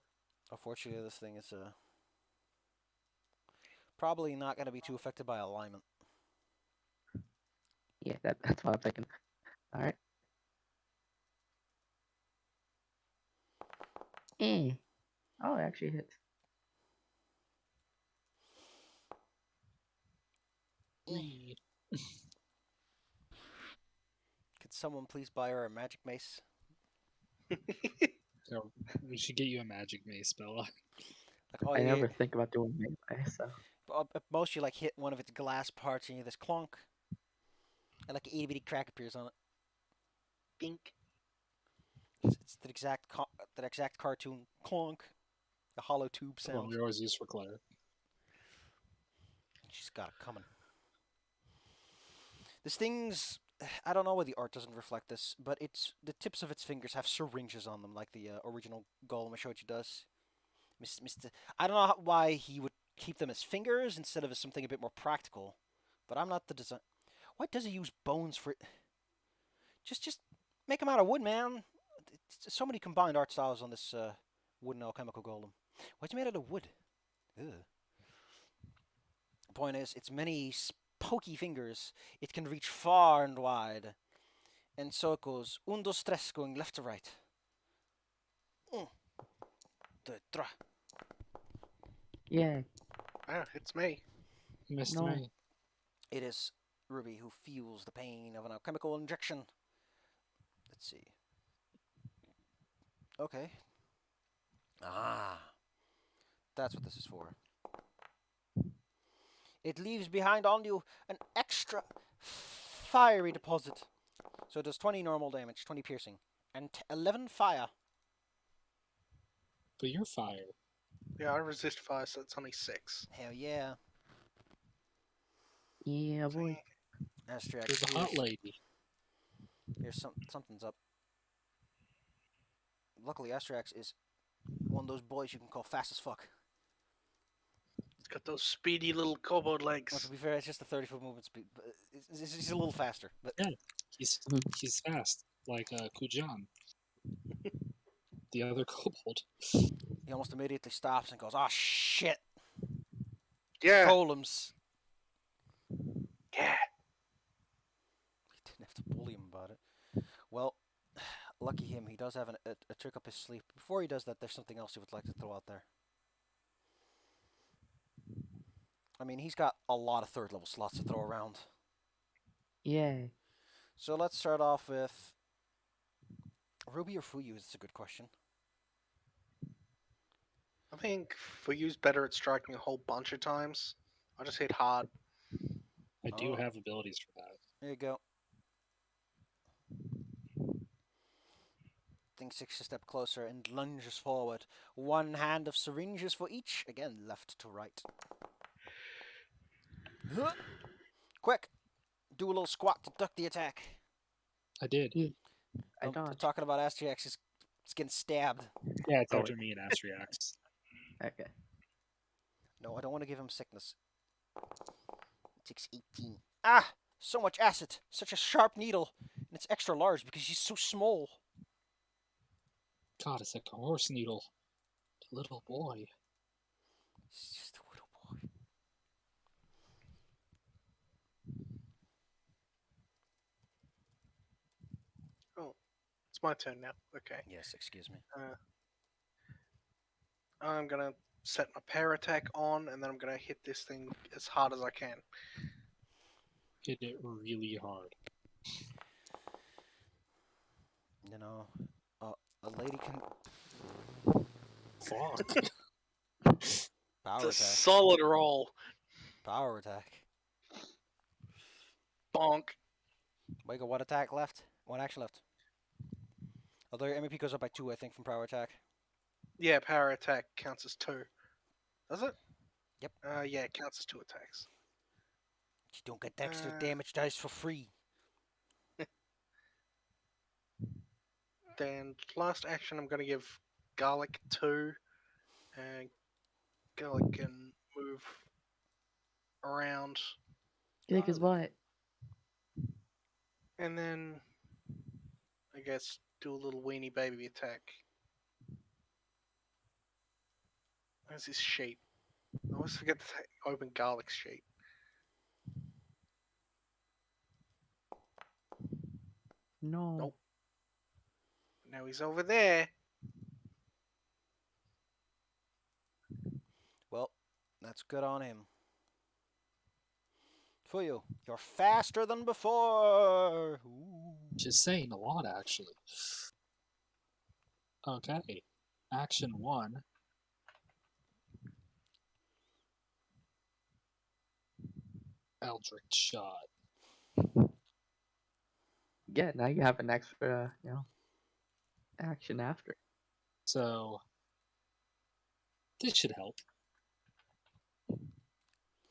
Unfortunately, this thing is probably not going to be too affected by alignment. Yeah, that's what I'm thinking. Alright. Oh, it actually hits. Wee. Could someone please buy her a magic mace? So we should get you a magic mace, Bella. Like, oh, I yeah, never think about doing melee, so. at most you like hit one of its glass parts and you hear this clonk, and like an itty bitty crack appears on it. bink. It's that exact cartoon clonk, the hollow tube The one sound. we always use for Claire. She's got it coming. This thing's, I don't know why the art doesn't reflect this, but it's the tips of its fingers have syringes on them, like the original Golem I showed you does. Mr. I don't know why he would keep them as fingers instead of as something a bit more practical, but I'm not the design. Why does he use bones for it? Just make them out of wood, man. So many combined art styles on this wooden alchemical golem. Why's it made out of wood? Ugh. The point is, its many pokey fingers, it can reach far and wide. And so it goes, un, dos, tres, going left to right. Un, deux, trois. Yeah. Ah, it's me. Missed No. me. It is Ruby who feels the pain of an alchemical injection. Let's see. Okay. Ah. That's what this is for. It leaves behind on you an extra fiery deposit. So it does 20 normal damage, 20 piercing, and 11 fire. But you're fire. Yeah, I resist fire, so it's only 6. Hell yeah. Yeah, boy. Astrax, There's a hot lady. here's something's up. Luckily, Astrax is one of those boys you can call fast as fuck. It's got those speedy little kobold Well, legs. to be fair, it's just a 30-foot movement speed. But it's a little faster. But Yeah. He's fast, like Kujan, the other kobold. he almost immediately stops and goes, "Oh shit, Yeah, golems!" yeah. He didn't have to bully him about it. Well, lucky him, he does have a trick up his sleeve. Before he does that, there's something else he would like to throw out there. I mean, he's got a lot of 3rd level slots to throw around. Yeah. So let's start off with Ruby or Fuyu. It's a good question. I think Fuyu's better at striking a whole bunch of times. I just hit hard. I do Oh. have abilities for that. There you go. Thing 6 a step closer and lunges forward. One hand of syringes for each. Again, left to right. Quick! Do a little squat to duck the attack. I did. I I'm dodged. talking about Astrax is getting stabbed. Yeah, it's Oh, after me and Astriax. Okay. No, I don't want to give him sickness. 618. Ah! So much acid. Such a sharp needle. And it's extra large because she's so small. God, it's like a horse needle. Little boy. He's just a little boy. Oh, it's my turn now. Okay. Yes, excuse me. I'm gonna set my pair attack on, and then I'm gonna hit this thing as hard as I can. Hit it really hard. You know, a lady can Fuck. Power It's a attack. solid roll. Power attack. Bonk. Wait, got one attack left? One action left. Although your MEP goes up by 2, I think, from power attack. Yeah, power attack counts as 2. Does it? Yep. Yeah, it counts as 2 attacks. You don't get extra Uh, damage dice for free. Then last action, I'm going to give Garlic 2. And Garlic can move around. Kick his butt. And then, I guess, do a little weenie baby attack. Where's his sheet? I always forget to open Garlic's sheet. No. Nope. Now he's over there. Well, that's good on him. For you, you're faster than before. Ooh. Just saying a lot, actually. Okay. Action 1. Eldritch Shot. Yeah, now you have an extra, action after. So, this should help.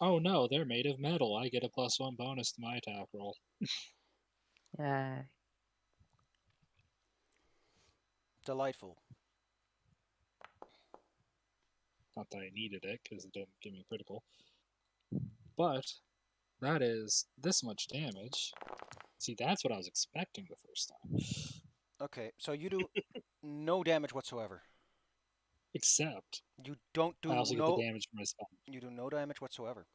Oh no, they're made of metal. I get a +1 bonus to my attack roll. Yeah. Delightful. Not that I needed it, because it didn't give me critical. But, that is this much damage. See, that's what I was expecting the first time. Okay, so you do no damage whatsoever. Except, You don't do I also get no. the damage from my spell. You do no damage whatsoever.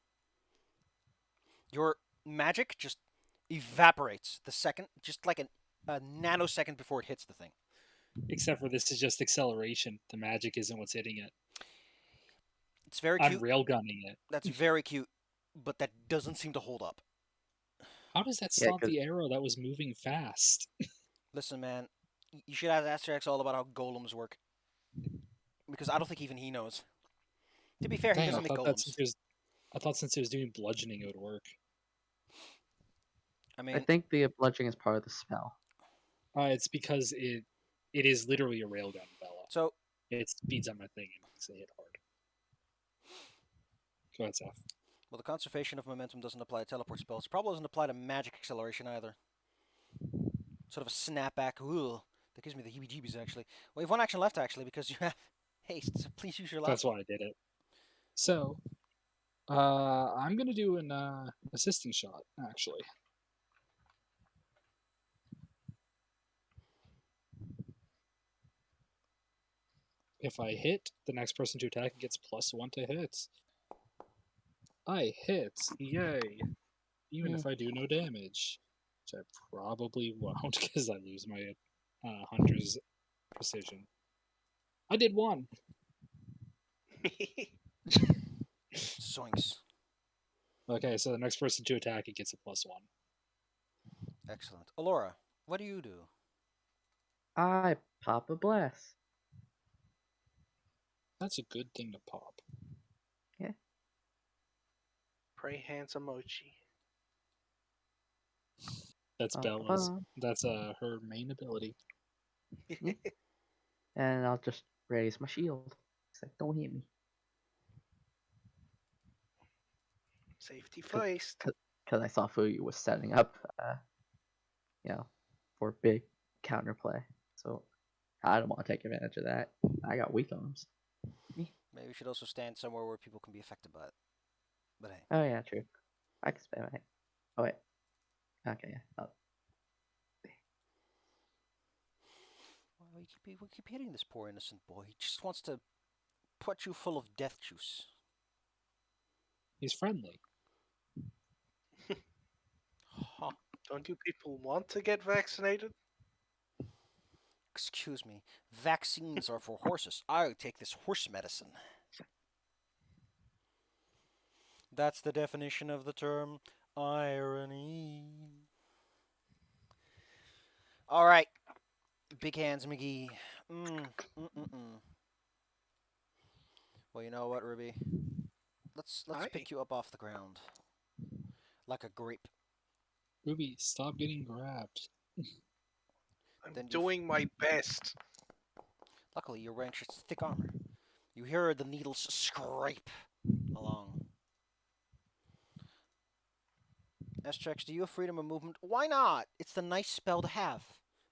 Your magic just evaporates the second, just like a nanosecond before it hits the thing. Except for this is just acceleration. The magic isn't what's hitting it. It's very I'm cute. railgunning it. That's very cute, but that doesn't seem to hold up. How does that Yeah, stop the arrow that was moving fast? Listen, man, you should ask Asterix all about how golems work. Because I don't think even he knows. To be fair, he Damn, doesn't make golems. I thought since it was doing bludgeoning, it would work. I I mean, think the bludgeoning is part of the spell. It's because it is literally a railgun, Bella. so It speeds up my thing and makes it hit hard. Go ahead, Seth. well, the conservation of momentum doesn't apply to teleport spells. It probably doesn't apply to magic acceleration either. Sort of a snapback. Ooh, that gives me the heebie-jeebies actually. Well, you have one action left actually because you have haste. So please use your last That's one. why I did it. So, I'm gonna do an assisting shot actually. If I hit, the next person to attack gets +1 to hits. I hit, yay! Even if I do no damage, which I probably won't because I lose my hunter's precision. I did 1. Zoinks. Okay, so the next person to attack it gets a +1. Excellent. Alora, what do you do? I pop a blast. That's a good thing to pop. Pray hands emoji. That's Bella's. That's her main ability. And I'll just raise my shield. It's like, don't hit me. Safety first. Because I saw Fuyu was setting up, for big counterplay. So I don't want to take advantage of that. I got weak arms. Maybe we should also stand somewhere where people can be affected by it. But hey. Oh yeah, true. I can spam it. Oh wait. Okay, yeah. Oh. We keep hitting this poor innocent boy. He just wants to put you full of death juice. He's friendly. Huh. Don't you people want to get vaccinated? Excuse me. Vaccines are for horses. I take this horse medicine. That's the definition of the term irony. All right. Big hands, McGee. Well, you know what, Ruby? Let's Aye. pick you up off the ground like a grape. Ruby, stop getting grabbed. I'm Then you doing my best. Luckily, you're wearing such thick armor. You hear the needles scrape along. Astrax, do you have freedom of movement? Why not? It's the nice spell to have.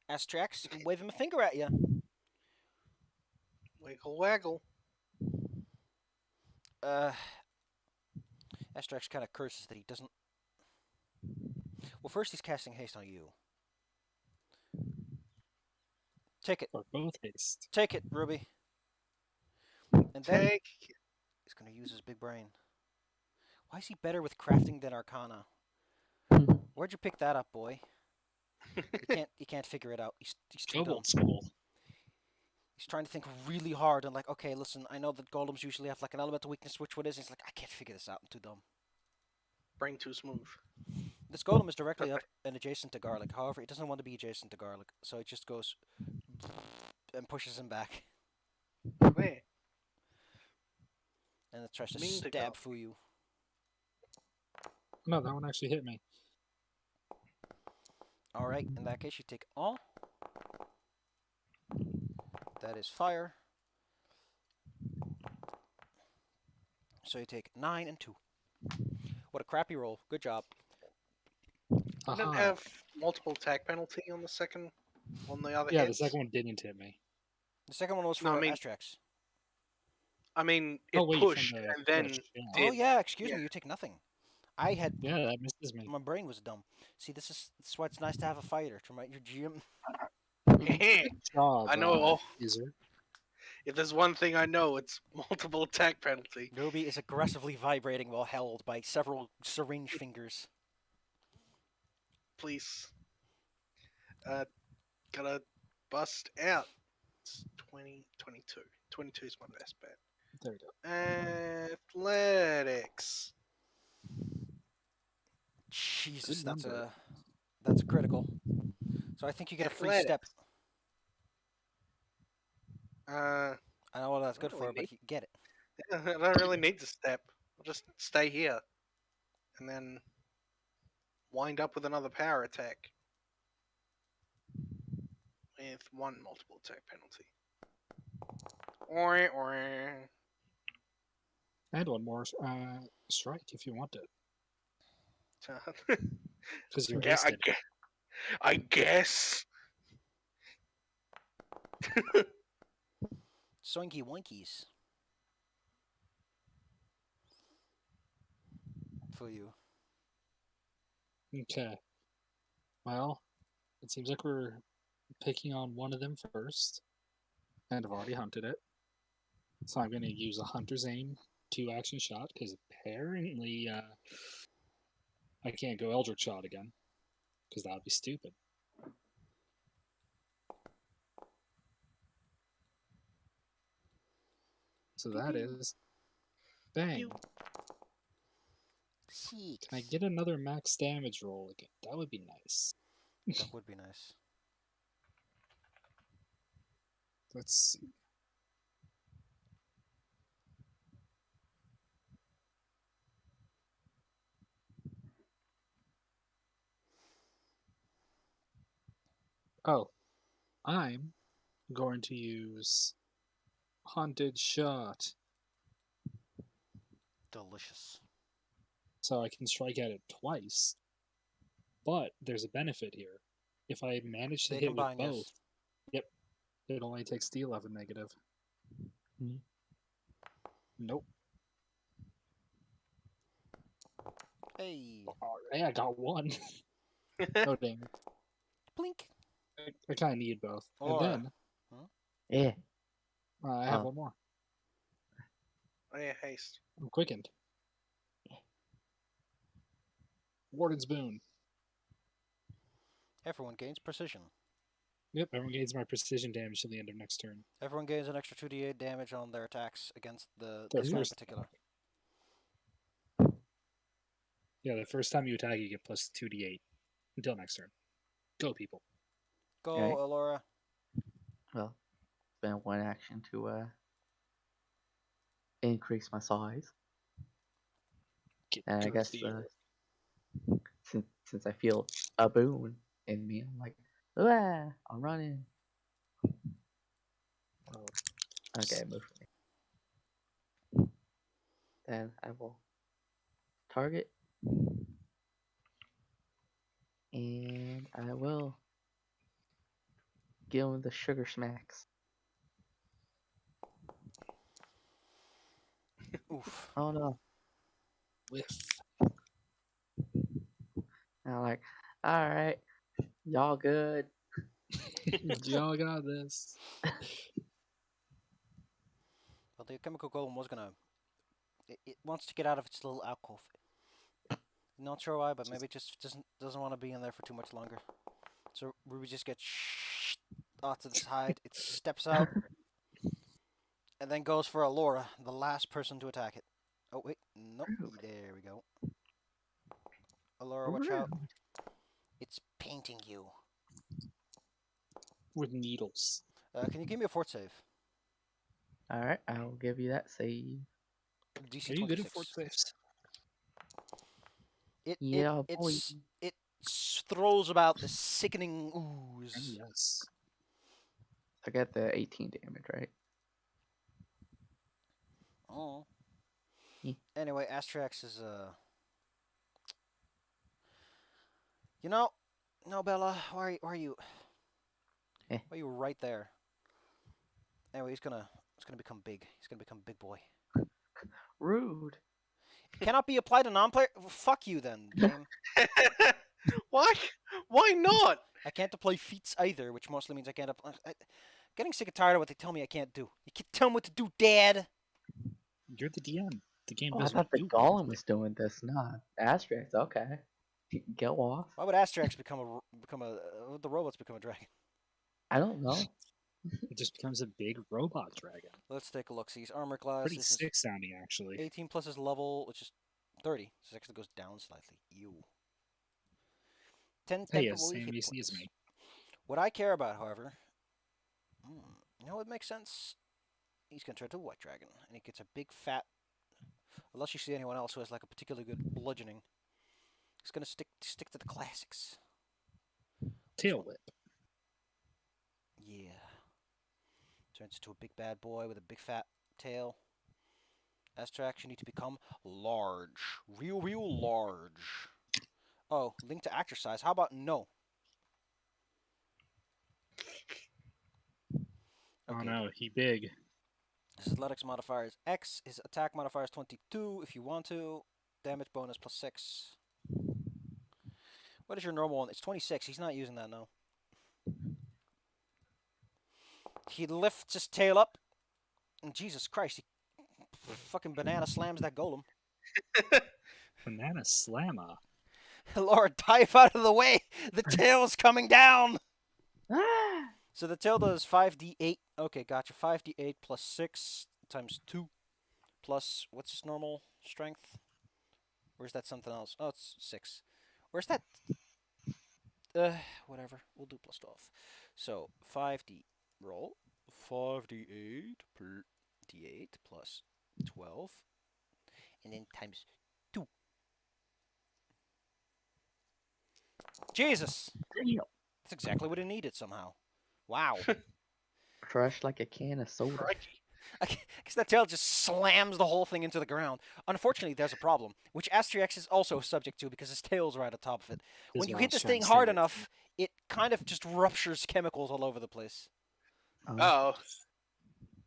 Astrax, wave him a finger at you. Wiggle waggle. Uh, Astrax kind of curses that he doesn't. Well, first he's casting haste on you. Take it. Or both haste. Take it, Ruby. And then Take. he's going to use his big brain. Why is he better with crafting than Arcana? Where'd you pick that up, boy? He can't figure it out. He's too dumb. Kobold school. He's trying to think really hard and like, okay, listen, I know that golems usually have like an elemental weakness. Which one is? He's like, I can't figure this out. I'm too dumb. Brain too smooth. This golem is directly up and adjacent to Garlic. However, it doesn't want to be adjacent to Garlic, so it just goes and pushes him back, Where? and it tries to Mean to stab God. Fuyu. No, that one actually hit me. All right, in that case, you take all. That is fire. So you take 9 and 2. What a crappy roll. Good job. Didn't Aha. have multiple attack penalty on the second, on the other Yeah, hits? the second one didn't hit me. The second one was for No, I mean- Astrax. I mean, it Oh, wait, from pushed the and then push, yeah. Oh did. yeah, excuse yeah. me. You take nothing. I had Yeah, that misses me. my brain was dumb. See, this is why it's nice to have a fighter to remind your GM. Good job, I know. User. If there's one thing I know, it's multiple attack penalty. Ruby is aggressively vibrating while held by several syringe fingers. Please. Gotta bust out. It's 20, 22. 22 is my best bet. There we go. Athletics. Jesus, Good number. that's a critical. So I think you get a free step. Uh, I know what that's good What do for, we but need? you get it. I don't really need to step. I'll just stay here. And then wind up with another power attack. With one multiple attack penalty. Or. And one more strike if you want it. Because you're Yeah, hasted. I guess. Soinky Winkies. For you. Okay. Well, it seems like we're picking on one of them first. And I've already hunted it. So I'm going to use a Hunter's Aim 2-action shot, because apparently I can't go Eldritch Shot again. Because that would be stupid. So that is... Bang. Six. Can I get another max damage roll again? That would be nice. That would be nice. Let's see. Oh, I'm going to use Haunted Shot. Delicious. So I can strike at it twice. But there's a benefit here. If I manage to They hit with combine, yes. both, yep, it only takes D11 negative. Nope. Hey. Hey, I got one. Oh, dang. Blink. I kind of need both. Or- And then Yeah. I have Oh. one more. Oh yeah, haste. I'm quickened. Warden's Boon. Everyone gains precision. Yep, everyone gains my precision damage till the end of next turn. Everyone gains an extra 2d8 damage on their attacks against this Their one in first particular. Yeah, the first time you attack, you get plus 2d8 until next turn. Go, people. Go, Okay. Alora. Well, spend one action to increase my size. Get And I guess girthier. since I feel a boon in me, I'm like, ah, I'm running. Oh, Okay, move for me. Then I will target, and I will give him the sugar smacks. Oof. Oh no! whiff. And I'm like, all right, y'all good. Y'all got this. Well, the chemical golem was gonna. It wants to get out of its little alcove. Not sure why, but maybe it just doesn't want to be in there for too much longer. So Ruby just gets off to the side. It steps out and then goes for Alora, the last person to attack it. Oh wait, nope. Rude. There we go. Alora, watch Rude. out. It's painting you. With needles. Can you give me a fort save? All right, I'll give you that save. DC Are you good at 26. fort saves? Yeah, boy. It throws about this sickening Oh, ooze. yes. I got the 18 damage, right? Oh. Yeah. Anyway, Astrax is You know, no, Bella. Why are you? Eh. Why are you right there? Anyway, he's gonna become big. He's gonna become big boy. Rude. It cannot be applied to non-player. Fuck you then, game. Why? Why not? I can't deploy feats either, which mostly means I can't. Getting sick and tired of what they tell me I can't do. You can't tell me what to do, Dad. You're the DM. The game Oh, I does thought what the you golem want. was doing this, not Asterix. Okay. Go off. Why would Astrax become a the robots become a dragon? I don't know. It just becomes a big robot dragon. Let's take a look. See, his armor class. Pretty This is sick sounding, actually. 18 plus his level, which is 30. So it actually goes down slightly. Ew. 10 Hey, yeah, temporary same hit AC as points. me. What I care about, however, you know what makes sense? He's gonna turn into a white dragon, and he gets a big fat. Unless you see anyone else who has like a particularly good bludgeoning, he's gonna stick to the classics. Tail whip. Yeah. Turns into a big bad boy with a big fat tail. Astrax, you need to become large, real large. Oh, link to actor size. How about no? Oh Okay. no, he big. His athletics modifier is X. His attack modifier is 22 if you want to. Damage bonus plus 6. What is your normal one? It's 26. He's not using that now. He lifts his tail up. And Jesus Christ, he fucking banana slams that golem. Banana slammer. Lord, dive out of the way. The tail's coming down. Ah! So the tail does 5d8. Okay, gotcha. 5d8 plus 6 times 2 plus, what's his normal strength? Where's that something else? Oh, it's 6. Where's that? Whatever. We'll do plus 12. So 5d roll. 5d8 per d8 plus 12. And then times 2. Jesus! Damn. That's exactly what it needed somehow. Wow. Crushed like a can of soda. Crikey. I guess that tail just slams the whole thing into the ground. Unfortunately, there's a problem, which Asterix is also subject to because his tail's right on top of it. This When is you what I hit was this trying thing to stay hard away enough, it kind of just ruptures chemicals all over the place. Oh. Oh,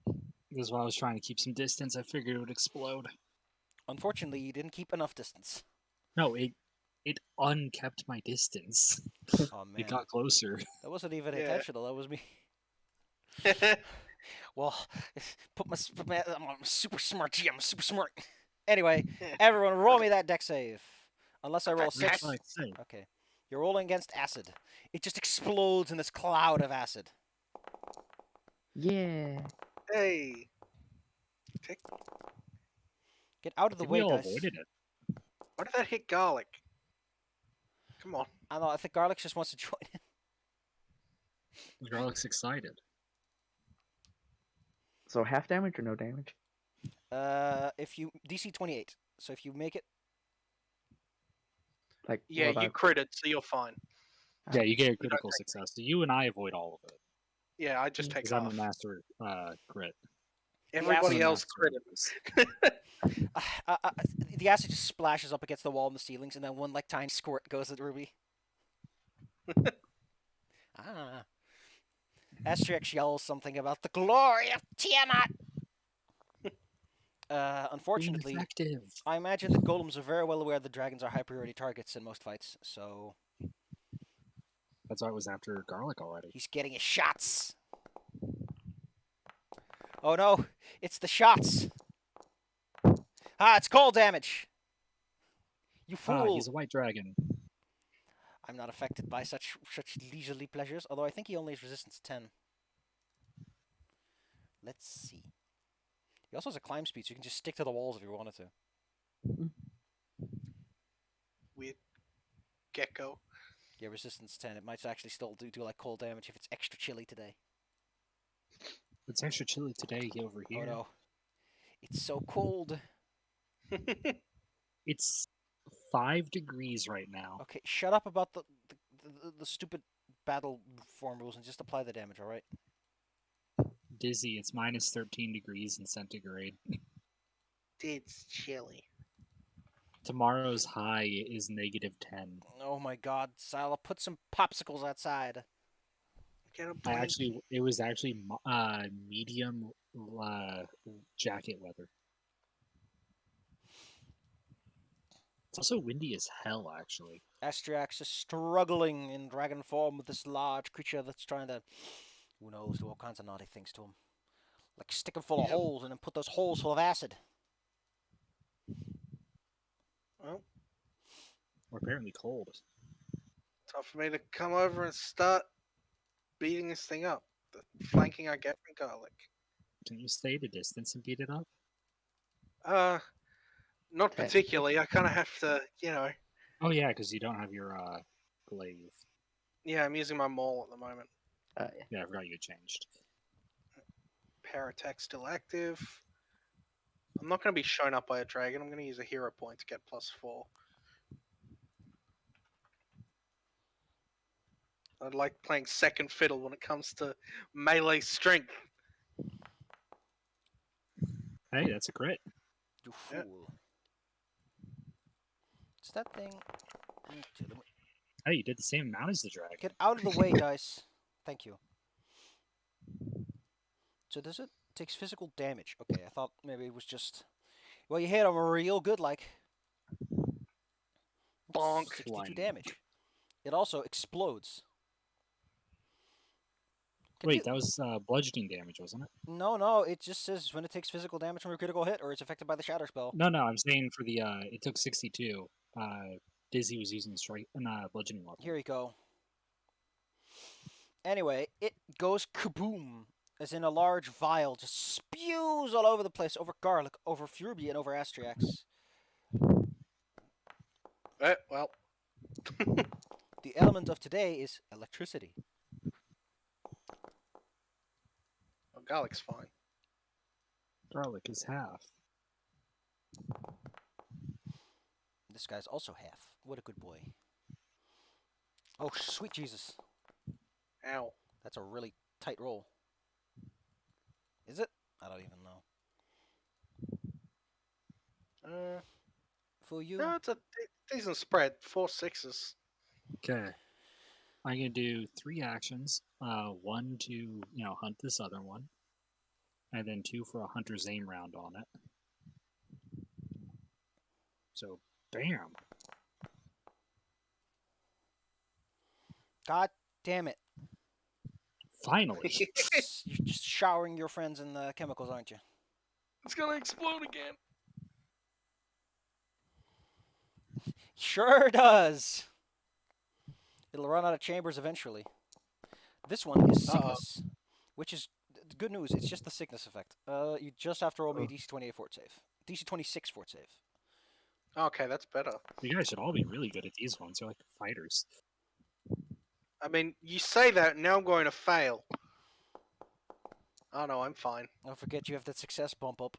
from. This is why I was trying to keep some distance. I figured it would explode. Unfortunately, you didn't keep enough distance. No, it unkept my distance. Oh It man, got closer. that wasn't even Yeah. intentional. That was me. Well, I'm super smart. Gee, I'm super smart. Anyway, everyone, roll me that deck save. Unless I roll a That's 6. That's what I said. Okay. You're rolling against acid. It just explodes in this cloud of acid. Yeah. hey. Take, Get out I of the think we way, all guys. avoided it. why did that hit garlic? Come on. I don't know. I think Garlic just wants to join in. Garlic's excited. So half damage or no damage? If you DC 28. So if you make it, Like, Yeah, what you critted, so you're fine. Yeah, you get a You don't critical take- success. So you and I avoid all of it Yeah, I just take because I'm a half. master crit. Everybody acid- else Master critted. is. The acid just splashes up against the wall and the ceilings, and then one like tiny squirt goes at Ruby. Ah. Asterix yells something about the glory of Tiamat. Unfortunately, Ineffective. I imagine that golems are very well aware that dragons are high priority targets in most fights, so That's why I was after garlic already. he's getting his shots. Oh no, it's the shots. Ah, it's cold damage. You Ah, fool. he's a white dragon. I'm not affected by such leisurely pleasures, although I think he only has resistance 10. Let's see. He also has a climb speed, so you can just stick to the walls if you wanted to. Weird gecko. Yeah, resistance 10. It might actually still do like cold damage if it's extra chilly today. It's extra chilly today over here. Oh no. It's so cold. It's 5 degrees right now. Okay, shut up about the stupid battle form rules and just apply the damage, alright? Dizzy, it's minus 13 degrees in centigrade. It's chilly. Tomorrow's high is negative 10. Oh my god, Sila, put some popsicles outside. Get a blankie. It was actually medium jacket weather. It's also windy as hell, actually. Astrax is struggling in dragon form with this large creature that's trying to, who knows, do all kinds of naughty things to him. Like stick him full of Yep. holes and then put those holes full of acid. Well, We're apparently cold. time for me to come over and start beating this thing up. The flanking I get from garlic. Can you stay at a distance and beat it up? Not Okay. particularly. I kind of have to, Oh yeah, because you don't have your glaive. Yeah, I'm using my maul at the moment. Yeah. Yeah, I forgot you had changed. Power attack still active. I'm not going to be shown up by a dragon. I'm going to use a hero point to get +4. I like playing second fiddle when it comes to melee strength. Hey, that's a crit. You Yeah. fool. It's that thing. Hey, you did the same amount as the dragon. Get out of the way, dice. Thank you. So does it takes physical damage? Okay, I thought maybe it was just. Well, you hit him real good, like. Bonk. 62 Blinding. damage. It also explodes. Wait, that was bludgeoning damage, wasn't it? No, it just says when it takes physical damage from a critical hit or it's affected by the shatter spell. No, I'm saying for the it took 62. Dizzy was using strike and bludgeoning weapon. Here you go. Anyway, it goes kaboom, as in a large vial just spews all over the place, over garlic, over Fury, and over Astrax. Well, The element of today is electricity. garlic's fine. Garlic is half. This guy's also half. What a good boy. Oh, sweet Jesus. Ow. That's a really tight roll. Is it? I don't even know. For you? No, it's a decent spread. 4 6s. Okay. I'm gonna do 3 actions. One to hunt this other one, and then 2 for a hunter's aim round on it. So, bam. God damn it. Finally. You're just showering your friends in the chemicals, aren't you? It's gonna explode again. Sure does. It'll run out of chambers eventually. This one is sickness, which is good news. It's just the sickness effect. You just have to roll me a DC 28 fort save. DC 26 fort save. Okay, that's better. You guys should all be really good at these ones. You're like fighters. I mean, you say that, now I'm going to fail. Oh no, I'm fine. Don't forget you have that success bump up.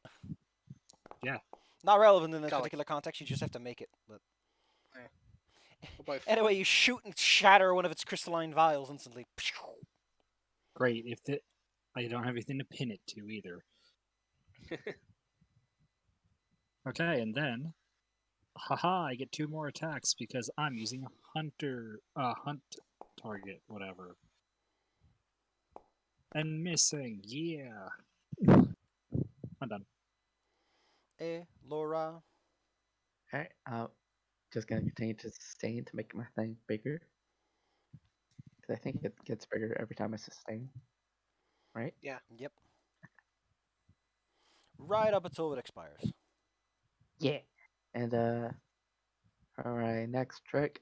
Yeah. Not relevant in this Golly. particular context. You just have to make it. But Yeah. About Anyway, you shoot and shatter one of its crystalline vials instantly. Great. I don't have anything to pin it to either. Okay, and then, haha, I get 2 more attacks because I'm using a hunt target, whatever. And missing, yeah. I'm done. Laura. Alright, just gonna continue to sustain to make my thing bigger. Because I think it gets bigger every time I sustain. Right? Yeah. Yep. Right up until it expires. Yeah. And alright, next trick.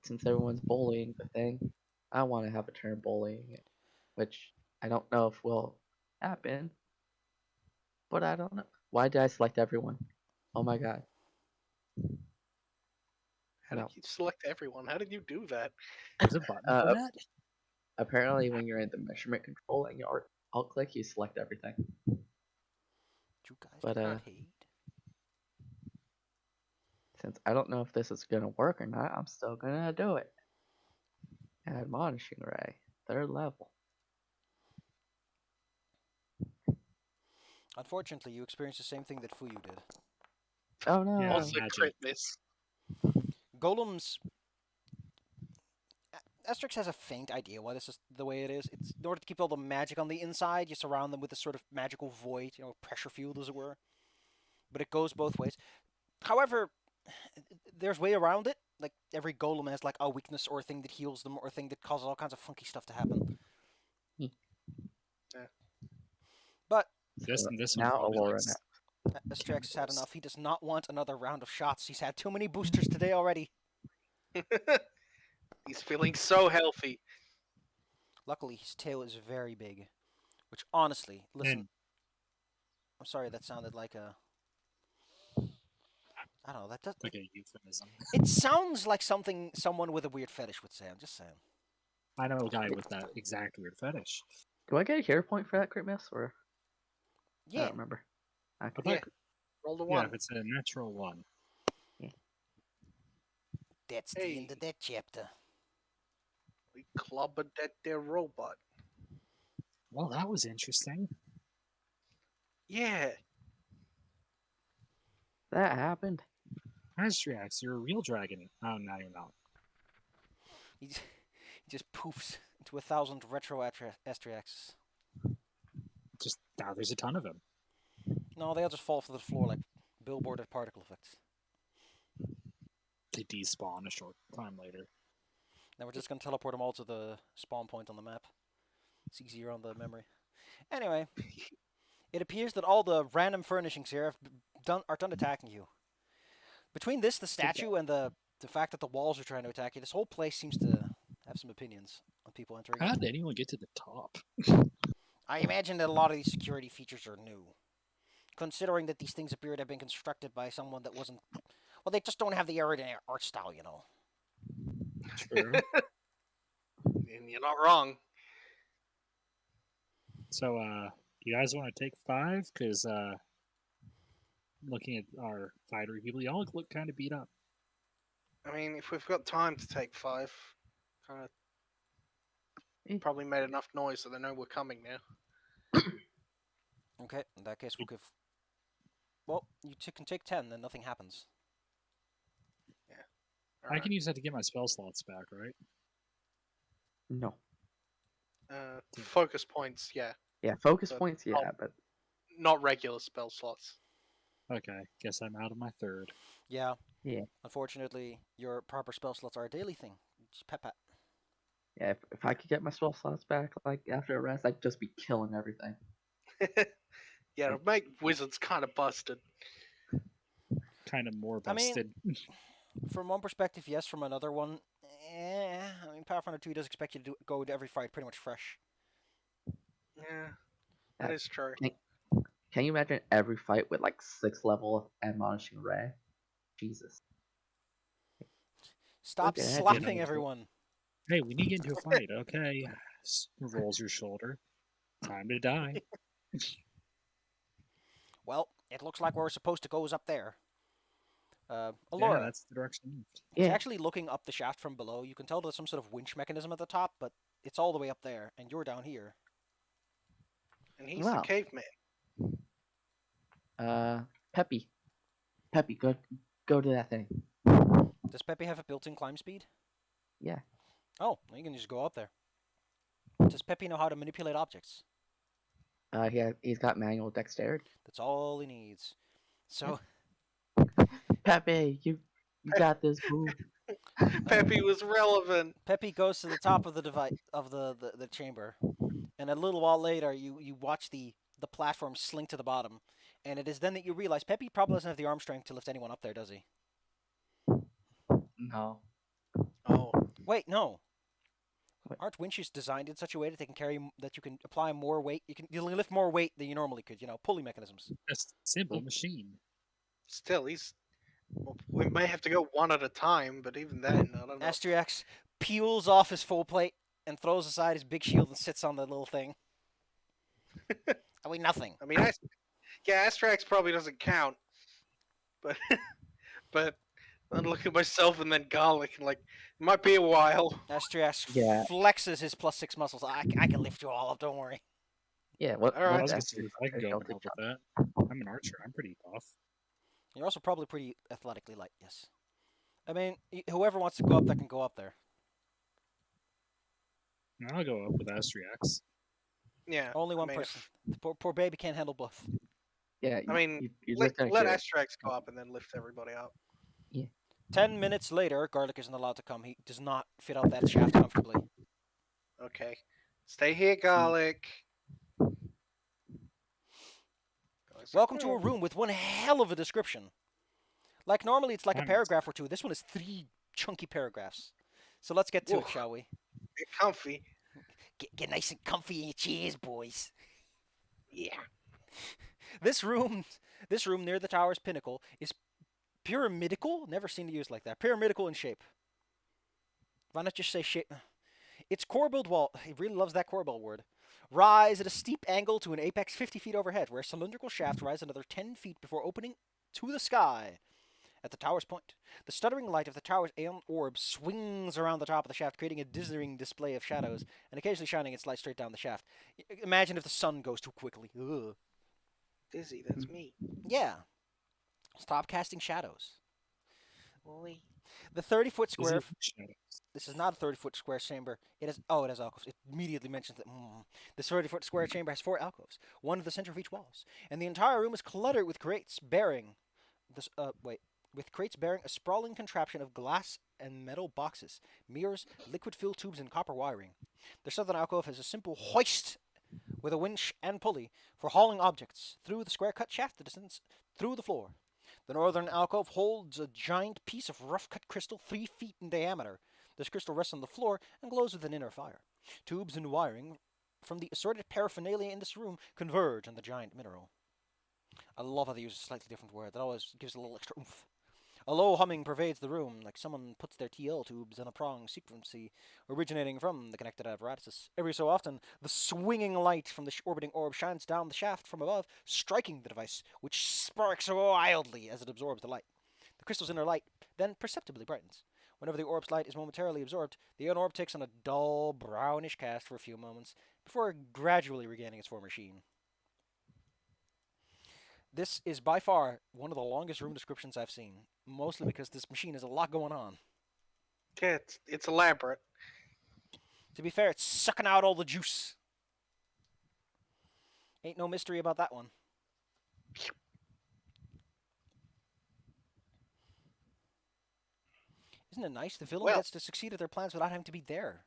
Since everyone's bullying the thing, I want to have a turn bullying it, which I don't know if will happen, but I don't know. Why did I select everyone? Oh my god. How I did don't. you select everyone? How did you do that? There's a button for that? Apparently, when you're in the measurement control and you alt click, you select everything. You guys But do not hate. since I don't know if this is gonna work or not, I'm still gonna do it. Admonishing Ray, 3rd level. Unfortunately, you experienced the same thing that Fuyu did. Oh no! Yeah. Also magic. crit miss. Golems. Asterix has a faint idea why this is the way it is. It's in order to keep all the magic on the inside, you surround them with this sort of magical void, pressure field, as it were. But it goes both ways. However, there's way around it. Like every golem has like a weakness or a thing that heals them or a thing that causes all kinds of funky stuff to happen. Yeah. But This one now probably Alora likes now. Asterix has had chemicals. enough. He does not want another round of shots. He's had too many boosters today already. He's feeling so healthy. Luckily, his tail is very big. Which, honestly, listen, And I'm sorry that sounded like a. I don't know. That does. like a euphemism. It sounds like something someone with a weird fetish would say. I'm just saying. I know a guy with that exact weird fetish. Do I get a hero point for that crit miss, or I Yeah. don't remember? I Okay. thought, Yeah. Roll the yeah, one. if it's a natural one. That's the end of that chapter. We clobbered that there robot. Well, that was interesting. Yeah. That happened. Astrax, you're a real dragon. Oh, no, you're not. He just poofs into 1,000 retro Asterixes. Just now, there's a ton of them. No, they all just fall to the floor like billboarded particle effects. They despawn a short time later. Now we're just going to teleport them all to the spawn point on the map. It's easier on the memory. Anyway, it appears that all the random furnishings here are done attacking you. Between this, the statue, and the fact that the walls are trying to attack you, this whole place seems to have some opinions on people entering How it. did anyone get to the top? I imagine that a lot of these security features are new. Considering that these things appear to have been constructed by someone that wasn't... Well, they just don't have the art style, True. And you're not wrong. So, you guys want to take 5? Because, looking at our fighter people, y'all look kind of beat up. I mean, if we've got time to take 5, kind Eh. of probably made enough noise so they know we're coming now. Okay, in that case, we'll give... Well, you can take 10, then nothing happens. I can use that to get my spell slots back, right? No. Focus points, yeah. Yeah, focus But points, yeah, but not regular spell slots. Okay, guess I'm out of my 3rd. Yeah. Yeah. Unfortunately, your proper spell slots are a daily thing. Just pep. yeah, if I could get my spell slots back, like after a rest, I'd just be killing everything. Yeah, it'll make wizards kind of busted. Kind of more I mean- busted. From one perspective, yes. From another one, I mean, Pathfinder 2 does expect you to go to every fight pretty much fresh. Yeah, that is true. Can you imagine every fight with like 6 level of admonishing ray? Jesus. Stop Look at that, slapping you know. everyone. Hey, we need to get into a fight. Okay. Rolls your shoulder. Time to die. Well, it looks like where we're supposed to go is up there. Yeah, Alora, that's the direction I moved. it's Yeah. actually looking up the shaft from below. You can tell there's some sort of winch mechanism at the top, but it's all the way up there, and you're down here. And he's the Well, caveman. Peppy, Peppy, go to that thing. Does Pepe have a built-in climb speed? Yeah. Oh, you can just go up there. Does Pepe know how to manipulate objects? He's got manual dexterity. That's all he needs. So, Pepe, you got this, boo. Peppy was relevant. Pepe goes to the top of the device of the chamber, and a little while later, you watch the platform slink to the bottom, and it is then that you realize Pepe probably doesn't have the arm strength to lift anyone up there, does he? No. Oh, Wait, no. What? Aren't winches designed in such a way that they can carry that you can apply more weight? You lift more weight than you normally could. Pulley mechanisms. A simple machine. still, well, we may have to go one at a time, but even then, I don't know. Astriax peels off his full plate and throws aside his big shield and sits on the little thing. I mean, nothing. I mean, yeah, Astrax probably doesn't count, but but I look at myself and then Garlic and like it might be a while. Astriax Yeah. flexes his +6 muscles. I can lift you all up. Don't worry. Yeah. What? All Well, right. I What's was gonna say, Esther's I can go up and Celtic help with chop? that. I'm an archer. I'm pretty buff. You're also probably pretty athletically light. Yes. I mean, whoever wants to go up there can go up there. I'll go up with Astriax. Yeah. Only one I mean, person. The poor baby can't handle both. Yeah. I mean, you're let just gonna let get. Astrax go up and then lift everybody up. 10 minutes later, Garlic isn't allowed to come. He does not fit up that shaft comfortably. Okay. Stay here, Garlic. Garlic's like, Welcome to a room with one hell of a description. Like normally it's like a I'm- paragraph or two. This one is 3 chunky paragraphs. So let's get to Whoa. it, shall we? Get comfy. Get nice and comfy in your chairs, boys. Yeah. This room near the tower's pinnacle is pyramidical. Never seen it used like that. Pyramidical in shape. Why not just say shape? Its core build wall. He really loves that core build word. Rise at a steep angle to an apex 50 feet overhead, where a cylindrical shaft rises another 10 feet before opening to the sky. At the tower's point, the stuttering light of the tower's aeon orb swings around the top of the shaft, creating a dizzying display of shadows, and occasionally shining its light straight down the shaft. Imagine if the sun goes too quickly. Ugh. Dizzy, that's me. Yeah. Stop casting shadows. Oi. The 30-foot Is square. it shadows? This is not a 30-foot square chamber. It has. Oh, it has alcoves. It immediately mentions that. This 30-foot square chamber has 4 alcoves, one at the center of each walls, and the entire room is cluttered with crates bearing. This. With crates bearing a sprawling contraption of glass and metal boxes, mirrors, liquid-filled tubes, and copper wiring. The southern alcove has a simple hoist with a winch and pulley for hauling objects through the square-cut shaft that descends through the floor. The northern alcove holds a giant piece of rough-cut crystal 3 feet in diameter. This crystal rests on the floor and glows with an inner fire. Tubes and wiring from the assorted paraphernalia in this room converge on the giant mineral. I love how they use a slightly different word. That always gives a little extra oomph. A low humming pervades the room, like someone puts their TL tubes in a prong sequency, originating from the connected apparatuses. Every so often, the swinging light from the orbiting orb shines down the shaft from above, striking the device, which sparks wildly as it absorbs the light. The crystal's inner light then perceptibly brightens. Whenever the orb's light is momentarily absorbed, the inner orb takes on a dull, brownish cast for a few moments, before gradually regaining its former sheen. This is by far one of the longest room descriptions I've seen, mostly because this machine has a lot going on. Yeah, it's elaborate. To be fair, it's sucking out all the juice. Ain't no mystery about that one. Isn't it nice? The villain Well- gets to succeed at their plans without having to be there.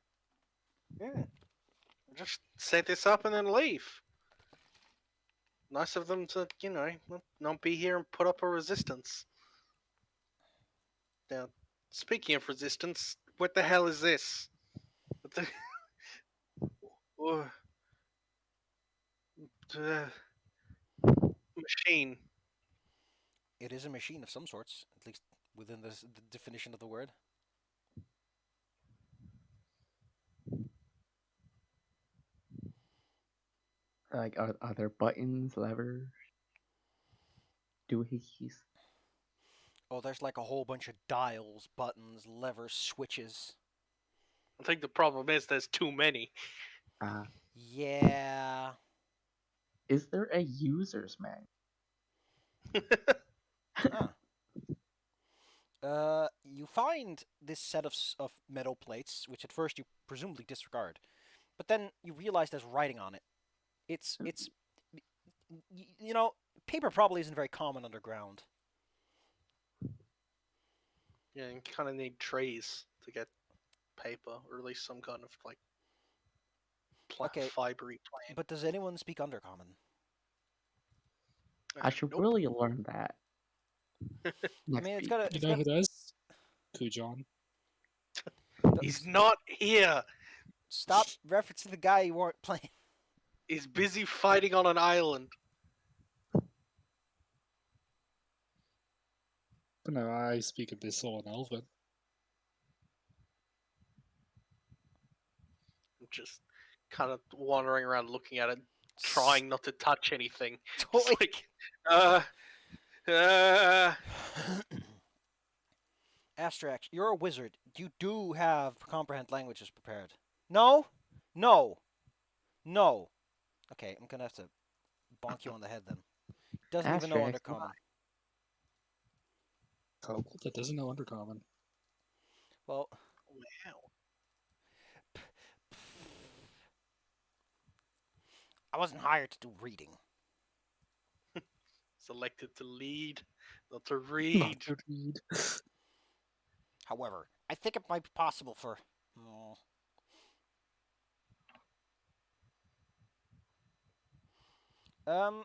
Yeah. Just set this up and then leave. Nice of them to, not be here and put up a resistance. Now, speaking of resistance, what the hell is this? What the... Machine. It is a machine of some sorts, at least within the definition of the word. Like, are there buttons, levers, doohickeys? Oh, there's like a whole bunch of dials, buttons, levers, switches. I think the problem is there's too many. Yeah. Is there a user's manual? Huh. You find this set of metal plates, which at first you presumably disregard, but then you realize there's writing on it. It's you know, paper probably isn't very common underground. Yeah, you kind of need trees to get paper, or at least some kind of like Okay, fibery plant. but does anyone speak Undercommon? I should Nope. really learn that. I Next mean, week. You know who does? Kujon. He's not here. Stop referencing the guy you weren't playing. He's busy fighting on an island. But no, I speak Abyssal and Elven. I'm just kind of wandering around looking at it, trying not to touch anything. Toy. Just like, uh, Astrax, you're a wizard. You do have comprehend languages prepared. No? No. No. Okay, I'm gonna have to bonk you on the head then. Doesn't even know Astrax, Undercommon. Oh, that doesn't know Undercommon. Well, wow. I wasn't hired to do reading. Selected to lead, not to read. Not to read. However, I think it might be possible for. Oh.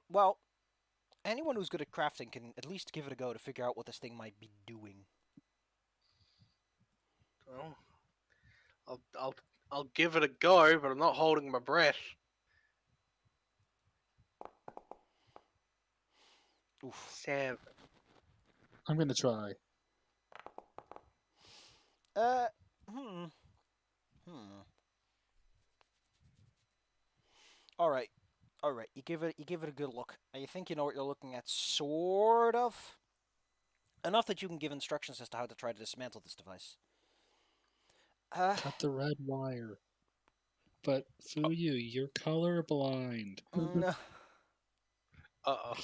Well, anyone who's good at crafting can at least give it a go to figure out what this thing might be doing. Well, I'll give it a go, but I'm not holding my breath. Oof. 7. I'm gonna try. Uh, hmm. Hmm. All right. All right. You give it a good look. You think you know what you're looking at, sort of. Enough that you can give instructions as to how to try to dismantle this device. Cut the red wire. But Fuyu, you're colorblind. No. Uh-oh.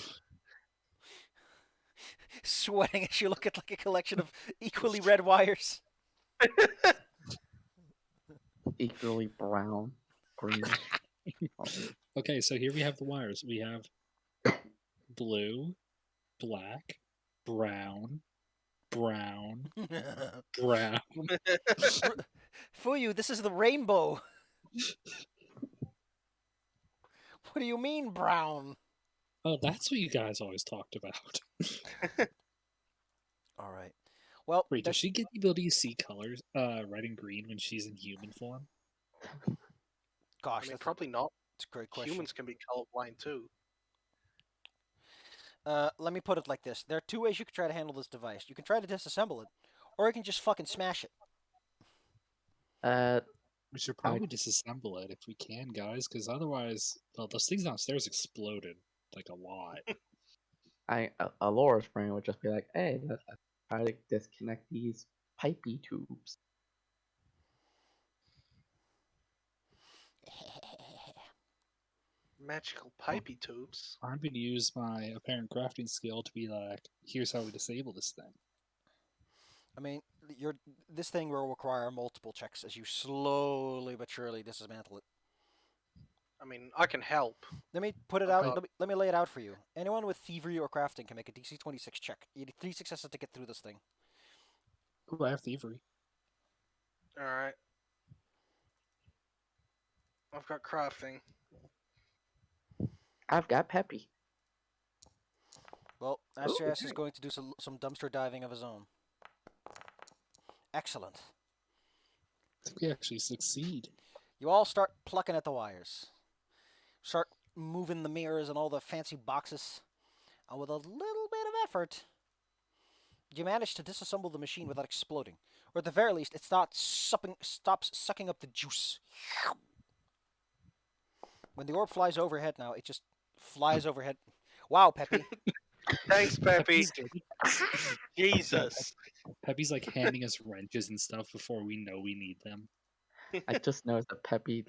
Sweating as you look at like a collection of equally red wires. equally brown, green. Okay, so here we have the wires. We have blue, black, brown, brown, brown. Fuyu, this is the rainbow. What do you mean, brown? Oh, that's what you guys always talked about. All right. Well, Wait, does she get the ability to see colors, red and green, when she's in human form? gosh, I mean, that's probably not. a great question. Humans can be colorblind too. Let me put it like this: there are two ways you can try to handle this device. You can try to disassemble it, or you can just fucking smash it. We should probably disassemble it if we can, guys, because otherwise, well, those things downstairs exploded like a lot. Alora's brain would just be like, "Hey, let's try to disconnect these pipey tubes." Magical pipey tubes. I'm going to use my apparent crafting skill to be like, here's how we disable this thing. I mean, this thing will require multiple checks as you slowly but surely dismantle it. I mean, I can help. Let me put it out. Let me lay it out for you. Anyone with thievery or crafting can make a DC 26 check. You need 3 successes to get through this thing. Ooh, I have thievery. Alright. I've got crafting. I've got Peppy. Well, Astras is okay. going to do some dumpster diving of his own. Excellent. I think we actually succeed. You all start plucking at the wires. Start moving the mirrors and all the fancy boxes. And with a little bit of effort, you manage to disassemble the machine without exploding. Or at the very least, it stops sucking up the juice. When the orb flies overhead now, it just flies overhead. Wow, Peppy. Thanks, Peppy. Peppy's getting- Jesus. Peppy's like handing us wrenches and stuff before we know we need them. I just noticed that Peppy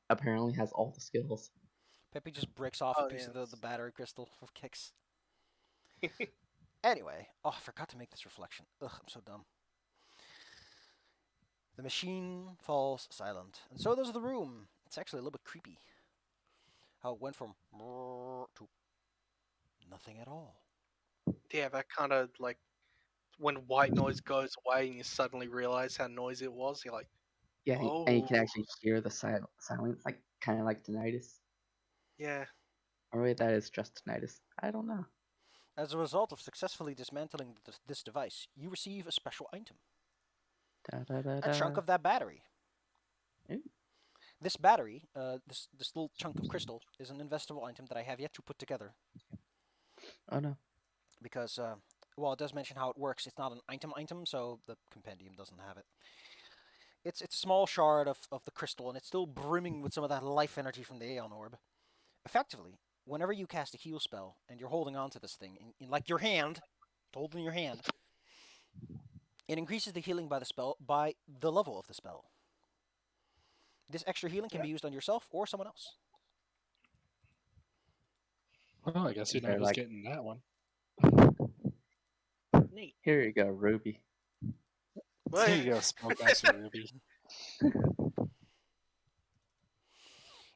apparently has all the skills. Peppy just breaks off a Oh, piece of the yes. battery crystal for kicks. Anyway, oh, I forgot to make this reflection. Ugh, I'm so dumb. The machine falls silent, and so does the room. It's actually a little bit creepy. How it went from to nothing at all. Yeah, that kind of like when white noise goes away and you suddenly realize how noisy it was. You're like, Yeah, and you can oh, actually hear the silence, like kind of like tinnitus. yeah. Or maybe that is just tinnitus. I don't know. As a result of successfully dismantling this device, you receive a special item. Da, da, da, A chunk da. of that battery. Ooh. This battery, this little chunk of crystal, is an investable item that I have yet to put together. Oh no. Because, well, it does mention how it works. It's not an item, so the compendium doesn't have it. It's a small shard of the crystal, and it's still brimming with some of that life energy from the Aeon Orb. Effectively, whenever you cast a heal spell and you're holding on to this thing, in like your hand, holding your hand, it increases the healing by the spell by the level of the spell. This extra healing can be used on yourself or someone else. Well, I guess Is you know there, who's like- getting that one. Neat. Here you go, Ruby. There you go, Spellcaster Ruby.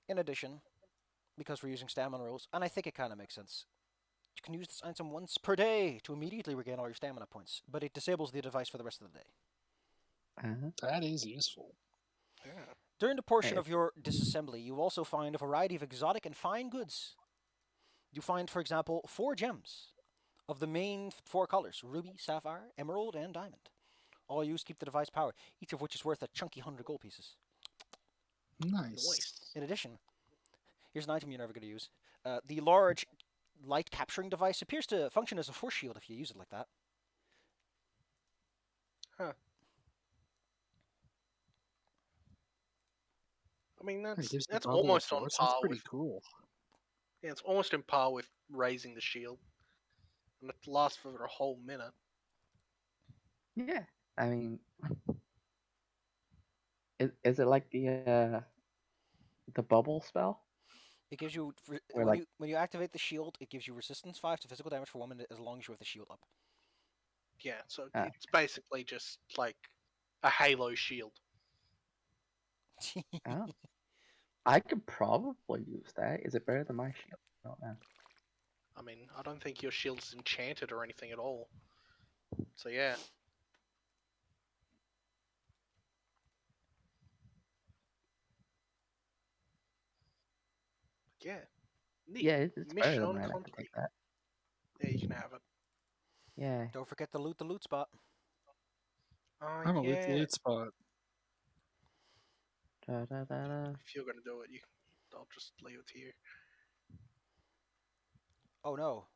In addition, because we're using stamina rules, and I think it kind of makes sense, you can use this item once per day to immediately regain all your stamina points, but it disables the device for the rest of the day. Uh-huh. That is useful. Yeah. During the portion Hey. of your disassembly, you also find a variety of exotic and fine goods. You find, for example, 4 gems of the main 4 colors: ruby, sapphire, emerald, and diamond. All used to keep the device powered, each of which is worth a chunky 100 gold pieces. Nice. Nice. In addition, here's an item you're never going to use. The large light capturing device appears to function as a force shield if you use it like that. I mean, It that's gives you that's double the almost on force. par That's pretty with. cool. Yeah, it's almost on par with raising the shield, and it lasts for a whole minute. Yeah. I mean, is it like the bubble spell? It gives you Or when you activate the shield, it gives you resistance 5 to physical damage for 1 minute as long as you have the shield up. Yeah, so Ah. it's basically just like a Halo shield. Oh. I could probably use that. Is it better than my shield? I don't know. I mean, I don't think your shield's enchanted or anything at all. So yeah. Yeah. Neat. Yeah, it's better Mission than mine. I can complete. take that. Yeah, you can have it. Yeah. Don't forget to loot the loot spot. I'm a Yeah. loot spot. Da, da, da, da. If you're gonna do it, I'll just leave it here. Oh no.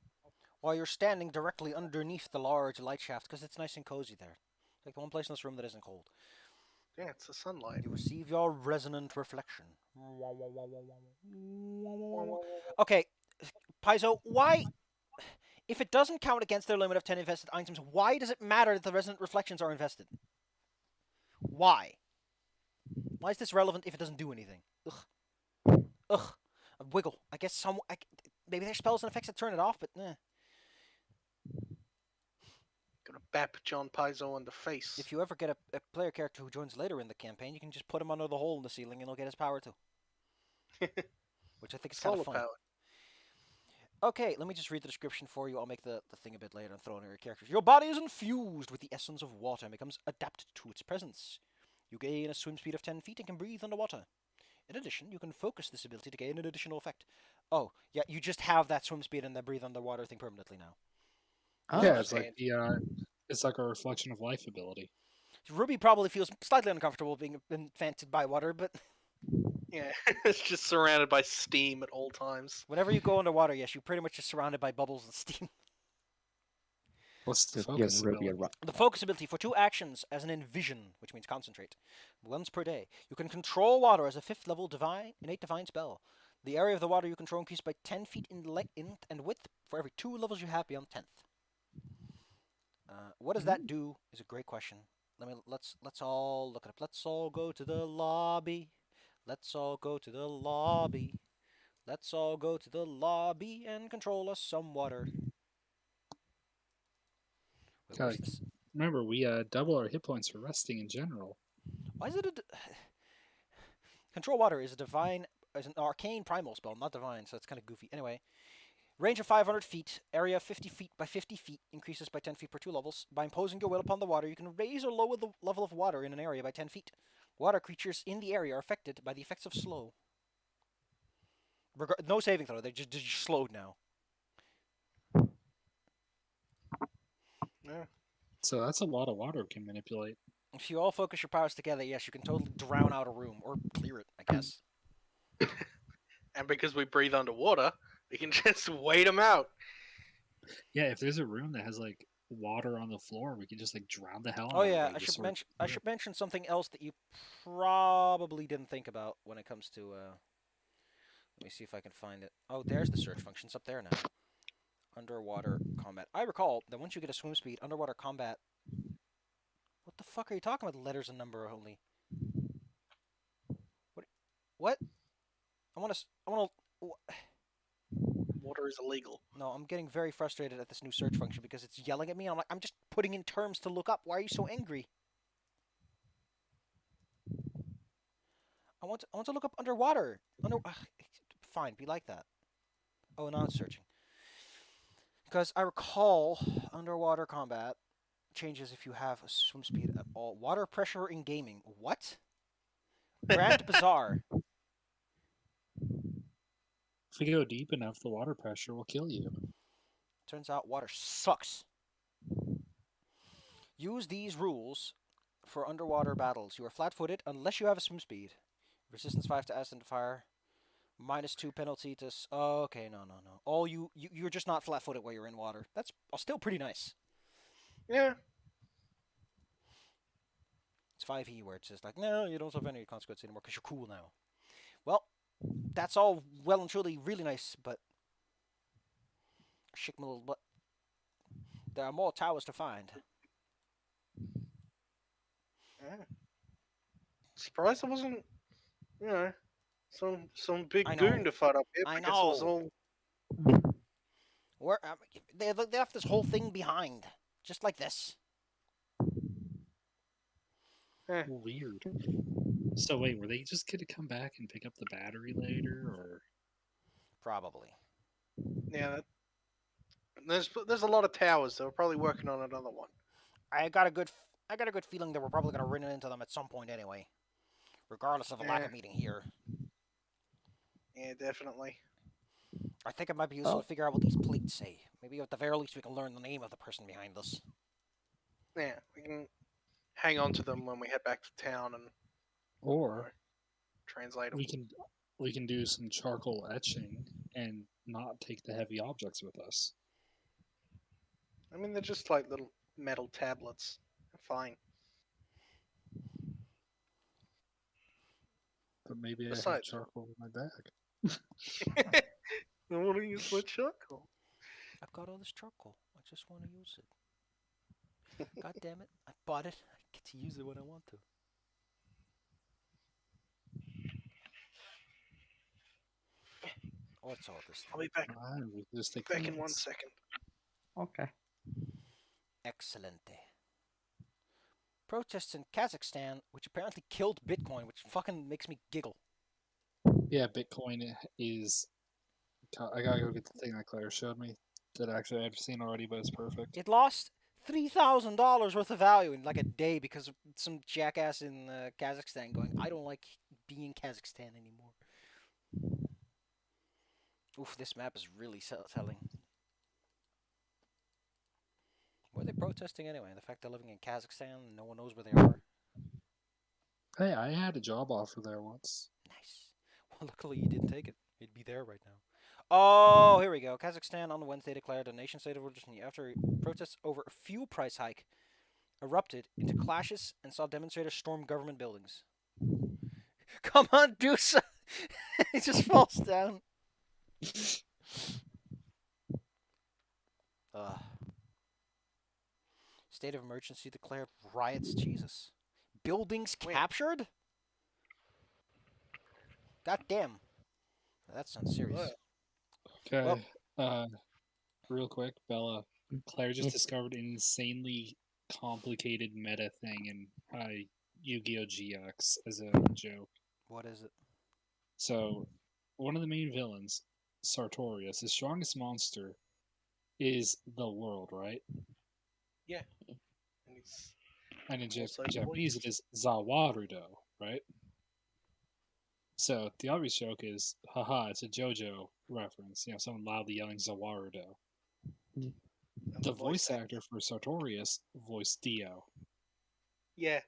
While you're standing directly underneath the large light shaft, because it's nice and cozy there. It's like the one place in this room that isn't cold. Yeah, it's the sunlight. You receive your resonant reflection. Okay, Paizo, why? If it doesn't count against their limit of 10 invested items, why does it matter that the resonant reflections are invested? Why? Why is this relevant if it doesn't do anything? Ugh. Ugh. A wiggle. I guess maybe there's spells and effects that turn it off, but eh. Gonna bap John Paizo on the face. If you ever get a player character who joins later in the campaign, you can just put him under the hole in the ceiling and he'll get his power too. Which I think is kind Solar of funny. power. Okay, let me just read the description for you. I'll make the thing a bit later and throw in your characters. Your body is infused with the essence of water and becomes adapted to its presence. You gain a swim speed of 10 feet and can breathe underwater. In addition, you can focus this ability to gain an additional effect. Oh, yeah, you just have that swim speed and the breathe underwater thing permanently now. Oh, Yeah, it's okay. like it's like a reflection of life ability. Ruby probably feels slightly uncomfortable being infected by water, but Yeah, it's just surrounded by steam at all times. whenever you go underwater, yes, you're pretty much just surrounded by bubbles and steam. What's the just give focus Ruby a ability? The focus ability for 2 actions as an envision, which means concentrate, once per day. You can control water as a 5th level innate divine spell. The area of the water you control increases by 10 feet in length and width for every 2 levels you have beyond 10th. What does that do? Is a great question. Let's all look it up. Let's all go to the lobby. Let's all go to the lobby. Let's all go to the lobby and control us some water. Wait, where's Like, this? remember, we double our hit points for resting in general. Why is it Control water is an arcane primal spell, not divine, so it's kind of goofy. Anyway, range of 500 feet, area 50 feet by 50 feet, increases by 10 feet per 2 levels. By imposing your will upon the water, you can raise or lower the level of water in an area by 10 feet. Water creatures in the area are affected by the effects of slow. No saving throw, they're just slowed now. Yeah. So that's a lot of water we can manipulate. If you all focus your powers together, yes, you can totally drown out a room, or clear it, I guess. And because we breathe underwater, we can just wait them out. Yeah, if there's a room that has like water on the floor, we can just like drown the hell out Oh of yeah, everybody. I should mention something else that you probably didn't think about when it comes to. Let me see if I can find it. Oh, there's the search function. It's up there now. Underwater combat. I recall that once you get a swim speed, underwater combat. What the fuck are you talking about? Letters and number only. What? I want to. Water is illegal. No, I'm getting very frustrated at this new search function because it's yelling at me. I'm like, I'm just putting in terms to look up. Why are you so angry? I want to look up underwater. Fine, be like that. Oh, now it's searching. Because I recall underwater combat changes if you have a swim speed at all. Water pressure in gaming. What? Grand Bazaar. If we go deep enough, the water pressure will kill you. Turns out water sucks. Use these rules for underwater battles. You are flat-footed unless you have a swim speed. Resistance 5 to acid and fire. -2 penalty to. Oh, okay, no. All you're just not flat-footed while you're in water. That's still pretty nice. Yeah. It's 5e where it says like, no, you don't have any consequence anymore because you're cool now. Well, that's all well and truly really nice, but shake my little butt. There are more towers to find. Yeah. Surprised there wasn't, some big I know. goon to fight up here I because it was know. all. Where they left this whole thing behind, just like this. Weird. So wait, were they just gonna come back and pick up the battery later, or? Probably. Yeah. There's a lot of towers. They were probably working on another one. I got a good feeling that we're probably gonna run into them at some point anyway, regardless of a lack of meeting here. Yeah, definitely. I think it might be useful to figure out what these plates say. Maybe at the very least we can learn the name of the person behind this. Yeah, we can hang on to them when we head back to town and Or translate them. we can do some charcoal etching and not take the heavy objects with us. I mean, they're just like little metal tablets. They're fine. But maybe I have Besides- charcoal in my bag. I want to use my charcoal. I've got all this charcoal. I just want to use it. God damn it! I bought it. I get to use it when I want to. What's all this? I'll be back. We just take Back in minutes. 1 second. Okay. Excellente. Protests in Kazakhstan, which apparently killed Bitcoin, which fucking makes me giggle. Yeah, Bitcoin is. I gotta go get the thing that Claire showed me that actually I've seen already, but it's perfect. It lost $3,000 worth of value in like a day because of some jackass in Kazakhstan going, I don't like being Kazakhstan anymore. Oof, this map is really telling. What are they protesting anyway? The fact they're living in Kazakhstan and no one knows where they are? Hey, I had a job offer there once. Nice. Well, luckily you didn't take it. You'd be there right now. Oh, here we go. Kazakhstan on Wednesday declared a nation state of emergency after protests over a fuel price hike erupted into clashes and saw demonstrators storm government buildings. Come on, do He just falls down. Ugh. State of emergency declared. Riots. Jesus. Buildings Wait. captured? God damn. That sounds serious. Well, Okay. Real quick, Bella. Claire just discovered an insanely complicated meta thing in Yu-Gi-Oh! GX as a joke. what is it? So, one of the main villains, Sartorius, his strongest monster is the world, right? Yeah. And he's And in also Japanese, it is Zawarudo, right? So the obvious joke is, haha, it's a JoJo reference. You know, someone loudly yelling Zawarudo. and The voice actor for Sartorius voiced Dio. Yeah.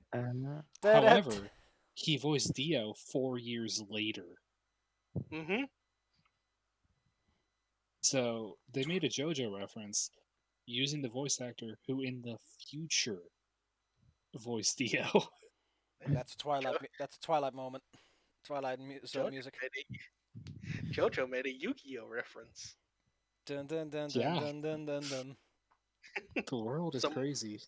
However, he voiced Dio 4 years later. Mm-hmm. So they made a JoJo reference using the voice actor who in the future voiced Dio. That's a Twilight. That's a Twilight moment. Twilight JoJo music. JoJo made a Yu-Gi-Oh reference. Dun dun dun dun Yeah. dun dun dun dun. The world is Some- crazy.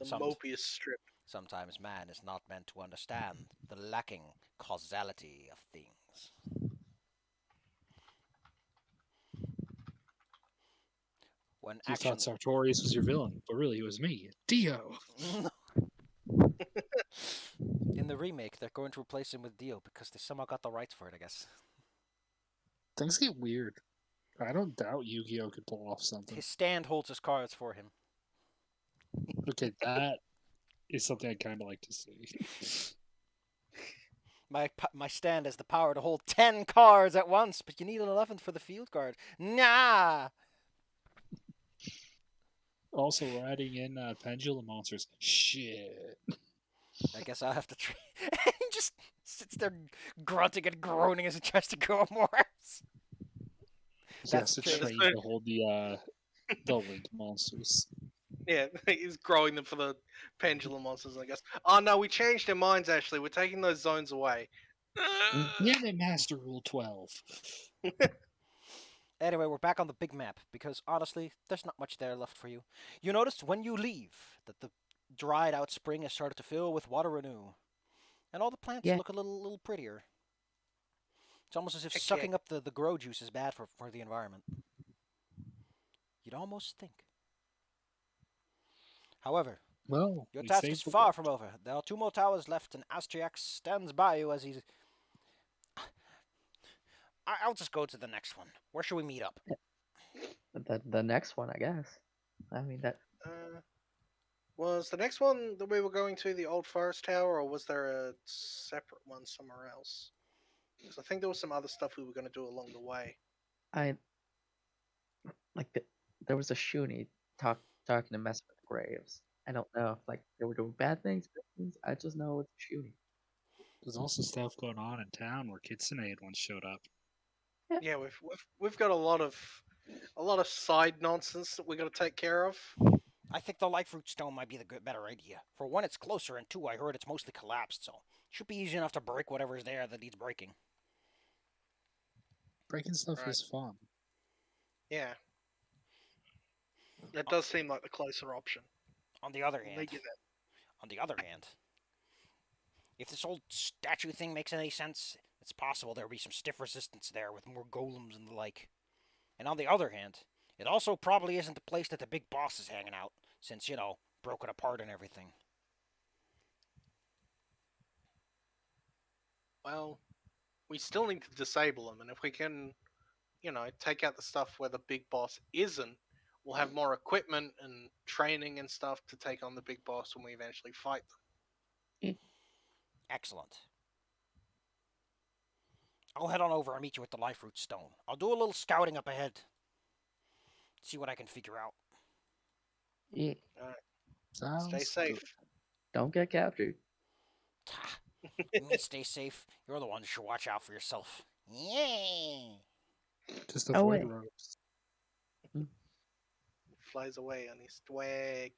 Some Mobius strip. Sometimes man is not meant to understand the lacking causality of things. When You action. thought Sartorius was your villain, but really it was me, Dio. In the remake, they're going to replace him with Dio because they somehow got the rights for it, I guess. Things get weird. I don't doubt Yu-Gi-Oh could pull off something. His stand holds his cards for him. Okay, that is something I'd kind of like to see. My stand has the power to hold 10 cards at once, but you need an 11th for the field card. Nah! Also, we're adding in pendulum monsters. Shit. I guess I'll have to try. He just sits there grunting and groaning as he tries to go more. He That's has to true. train to hold the link monsters. Yeah, he's growing them for the pendulum monsters, I guess. Oh no, we changed our minds actually. We're taking those zones away. Yeah, they master rule 12. Anyway, we're back on the big map because honestly, there's not much there left for you. You noticed when you leave that the dried out spring has started to fill with water anew, and all the plants Yeah. look a little prettier. It's almost as if Heck sucking up the grow juice is bad for the environment. You'd almost think. However, Well, your we task saved is the far world. from over. There are 2 more towers left, and Astriax stands by you as he's. I'll just go to the next one. Where should we meet up? The next one, I guess. I mean that. Was the next one that we were going to the old forest tower, or was there a separate one somewhere else? Because I think there was some other stuff we were going to do along the way. I like there was a Shuni talking to mess with graves. I don't know if like they were doing bad things, good things. I just know it's Shuni. There's also stuff going on in town where Kitsune had once showed up. Yeah, we've got a lot of side nonsense that we got to take care of. I think the light fruit stone might be the better idea. For one, it's closer, and two, I heard it's mostly collapsed, so it should be easy enough to break whatever's there that needs breaking. Breaking stuff Right. is fun. Yeah, that does seem like the closer option. On the other We'll hand, make it that. if this old statue thing makes any sense, it's possible there'll be some stiff resistance there with more golems and the like. And on the other hand, it also probably isn't the place that the big boss is hanging out, since, broken apart and everything. Well, we still need to disable them, and if we can, take out the stuff where the big boss isn't, we'll have more equipment and training and stuff to take on the big boss when we eventually fight them. Excellent. I'll head on over and meet you at the life root stone. I'll do a little scouting up ahead. See what I can figure out. Yeah. Sounds Stay safe. Don't get captured. You mean stay safe? You're the one who should watch out for yourself. Yay! Just Oh, avoid wait. ropes. Flies away on his twig.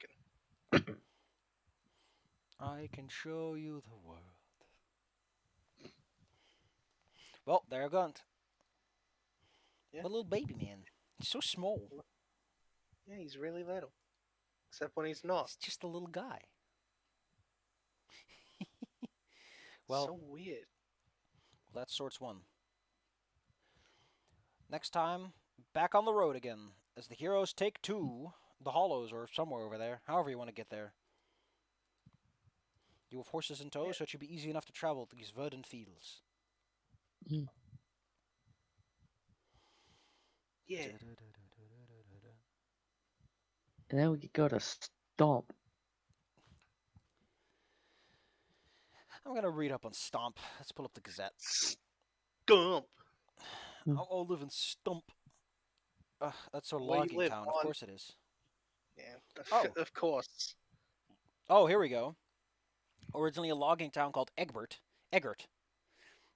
I can show you the world. Well, there you go. Yeah. A little baby man. He's so small. Yeah, he's really little. Except when he's not. He's just a little guy. So Well, weird. that's sorts one. Next time, back on the road again, as the heroes take to the hollows or somewhere over there, however you want to get there. You have horses in tow, Yeah. so it should be easy enough to travel these verdant fields. Mm. Yeah. And then we could go to Stomp. I'm gonna read up on Stomp. Let's pull up the Gazette. Stump. I'll live in Stump. That's a Where you logging live, town. Of on. course it is. Yeah. Oh. Of course. Oh, here we go. Originally a logging town called Eggert,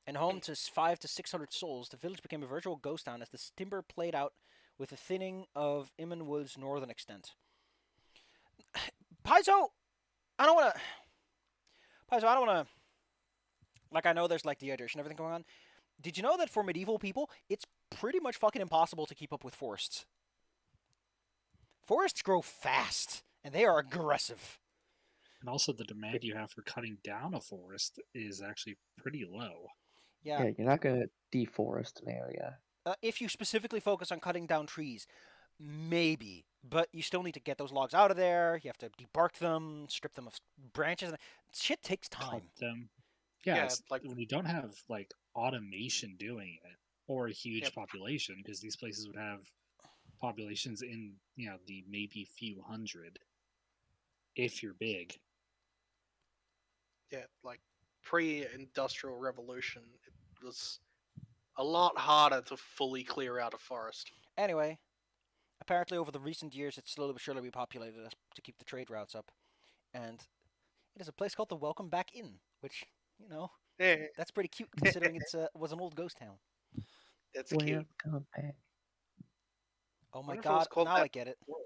and home to 500 to 600 souls, the village became a virtual ghost town as the timber played out with the thinning of Immenwood's northern extent. Paizo, I don't want to. Paizo, I don't want to. Like, I know there's like dehydration and everything going on. Did you know that for medieval people, it's pretty much fucking impossible to keep up with forests? Forests grow fast, and they are aggressive. And also, the demand you have for cutting down a forest is actually pretty low. Yeah, Yeah, you're not gonna deforest an area. if you specifically focus on cutting down trees, maybe, but you still need to get those logs out of there. You have to debark them, strip them of branches. And shit takes Cut time. them. Yeah, Yeah, it's, like- when you don't have like automation doing it or a huge Yep. population, because these places would have populations in the maybe few hundred if you're big. Yeah, like pre-industrial revolution, it was a lot harder to fully clear out a forest. Anyway, apparently over the recent years, it's slowly but surely repopulated to keep the trade routes up, and it is a place called the Welcome Back Inn, which Yeah, that's pretty cute considering it was an old ghost town. that's cute. Welcome back. Oh my Wonder if it was god! called Now that I get it. before.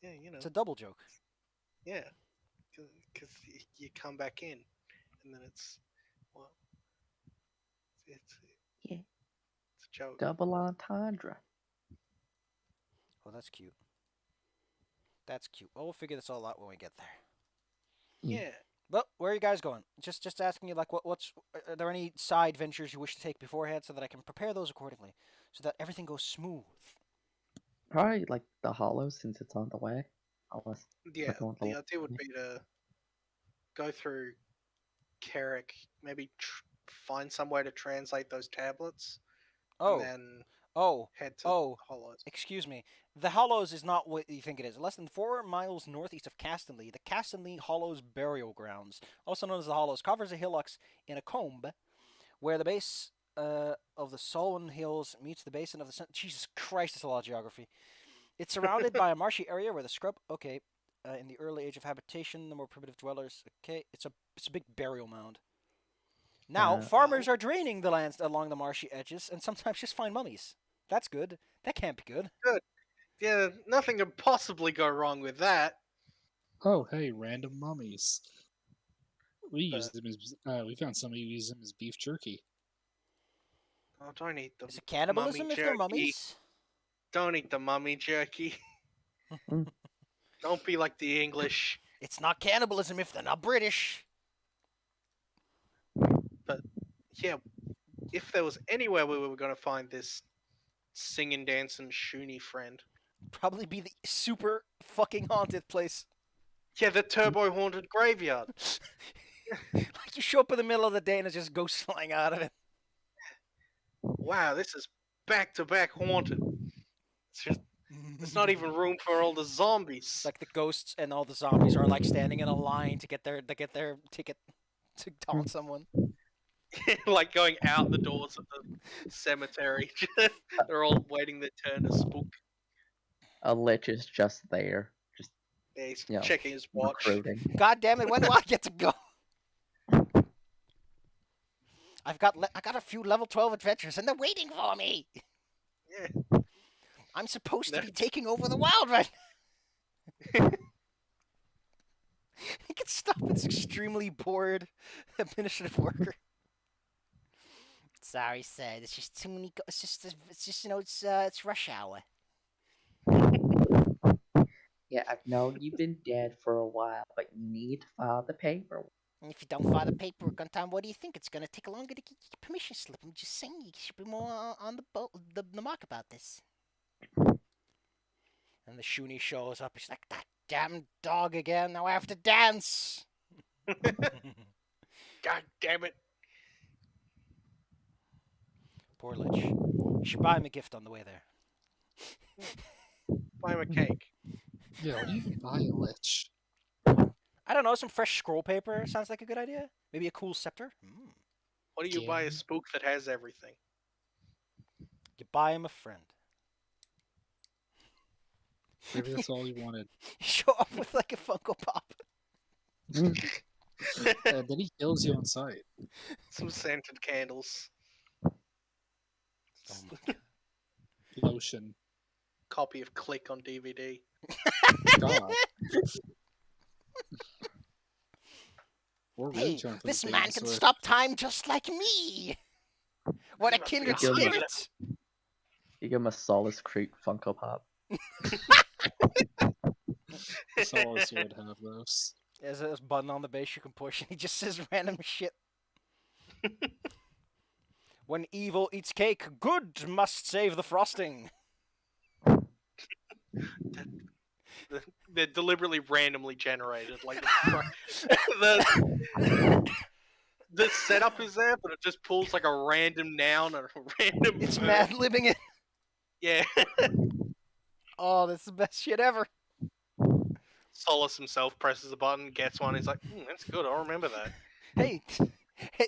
Yeah, It's a double joke. yeah, because you come back in, and then it's well, it's Yeah. it's a joke. Double entendre. Oh, that's cute. That's cute. Well, we'll figure this all out when we get there. Yeah. But where are you guys going? Just asking you, like, what's are there any side ventures you wish to take beforehand so that I can prepare those accordingly, so that everything goes smooth. Probably like the hollow since it's on the way. Unless Yeah, we're going the to idea would be to go through Carrick, maybe find some way to translate those tablets, Oh, and then oh, head to oh! Hollows. Excuse me. The Hollows is not what you think it is. Less than 4 miles northeast of Castonley, the Castonley Hollows Burial Grounds, also known as the Hollows, covers the hillocks in a combe where the base of the Solwyn Hills meets the basin of the Jesus Christ, it's a lot of geography. It's surrounded by a marshy area where the scrub. Okay, in the early age of habitation, the more primitive dwellers. Okay, it's a big burial mound. Now, farmers are draining the lands along the marshy edges and sometimes just find mummies. That's good. That can't be good. Good. Yeah, nothing could possibly go wrong with that. Oh, hey, random mummies. We use But- them as we found somebody who used them as beef jerky. Oh, don't eat the Is it cannibalism mummy if they're jerky. mummies? Don't eat the mummy jerky. Mm. Don't be like the English. It's not cannibalism if they're not British. Yeah, if there was anywhere we were going to find this singing, dancing, shoony friend. Probably be the super fucking haunted place. Yeah, the turbo haunted graveyard. Like you show up in the middle of the day and it's just ghosts flying out of it. Wow, this is back to back haunted. It's just there's not even room for all the zombies. Like the ghosts and all the zombies are like standing in a line to get their ticket to taunt someone. Like going out the doors of the cemetery. They're all waiting their turn to spook. A lich is just there, just Yeah, he's Yeah. checking his watch. recruiting. God damn it! When do I get to go? I got a few level 12 adventures and they're waiting for me. Yeah. I'm supposed to No. be taking over the wild right. He can stop. It's extremely bored administrative worker. Sorry, sir. There's just too many. It's just it's rush hour. Yeah, I've known you've been dead for a while, but you need to file the paperwork. And if you don't file the paperwork on time, what do you think? It's gonna take longer to get your permission slip. I'm just saying you should be more on the mark about this. And the Shoonie shows up. He's like, that damn dog again. Now I have to dance. God damn it. Poor Lich. You should buy him a gift on the way there. Buy him a cake. Yeah, what do you buy a lich? I don't know, some fresh scroll paper sounds like a good idea. Maybe a cool scepter. What do you buy a Game. spook that has everything? You buy him a friend. Maybe that's all you wanted. You show up with like a Funko Pop. And then he kills you on sight. Some scented candles. Oh my god. Lotion. Copy of Click on DVD. God. We're really Hey, trying for this the man baby can sword. stop time just like me. What a Must be kindred awesome. spirit. You give him a Solace Creek Funko Pop. Solace would have those. There's a button on the base you can push, and he just says random shit. When evil eats cake, good must save the frosting. They're deliberately randomly generated. Like the setup is there, but it just pulls like a random noun and a random. It's verb. mad libbing it. Yeah. Oh, that's the best shit ever. Solace himself presses a button, gets one. He's like, "That's good. I'll remember that." Hey,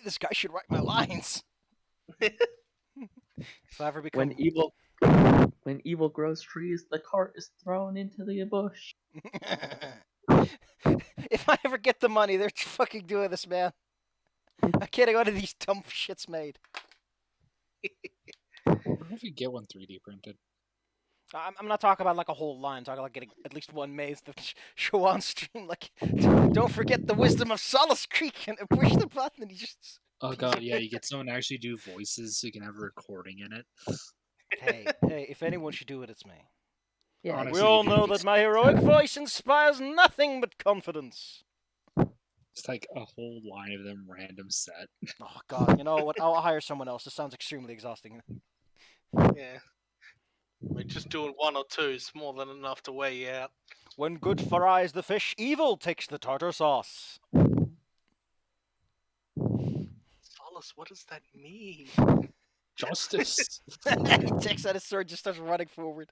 this guy should write my lines. If I ever become When evil grows trees, the cart is thrown into the bush. if I ever get the money, they're fucking doing this, man. I can't go to these dumb shits made. What if you get one 3D printed? I'm not talking about like a whole line. I'm talking like getting at least one maze to show on stream. Like, don't forget the wisdom of Solace Creek and push the button and you just. Oh god, yeah, you get someone to actually do voices so you can have a recording in it. Hey, if anyone should do it, it's me. Yeah, Honestly, We all you know do that my heroic voice inspires nothing but confidence. It's like a whole line of them random set. Oh god, you know what? I'll hire someone else. This sounds extremely exhausting. Yeah. We're just doing one or two is more than enough to weigh you out. When good fries the fish, evil takes the tartar sauce. Solace, what does that mean? Justice. He takes out his sword, just starts running forward.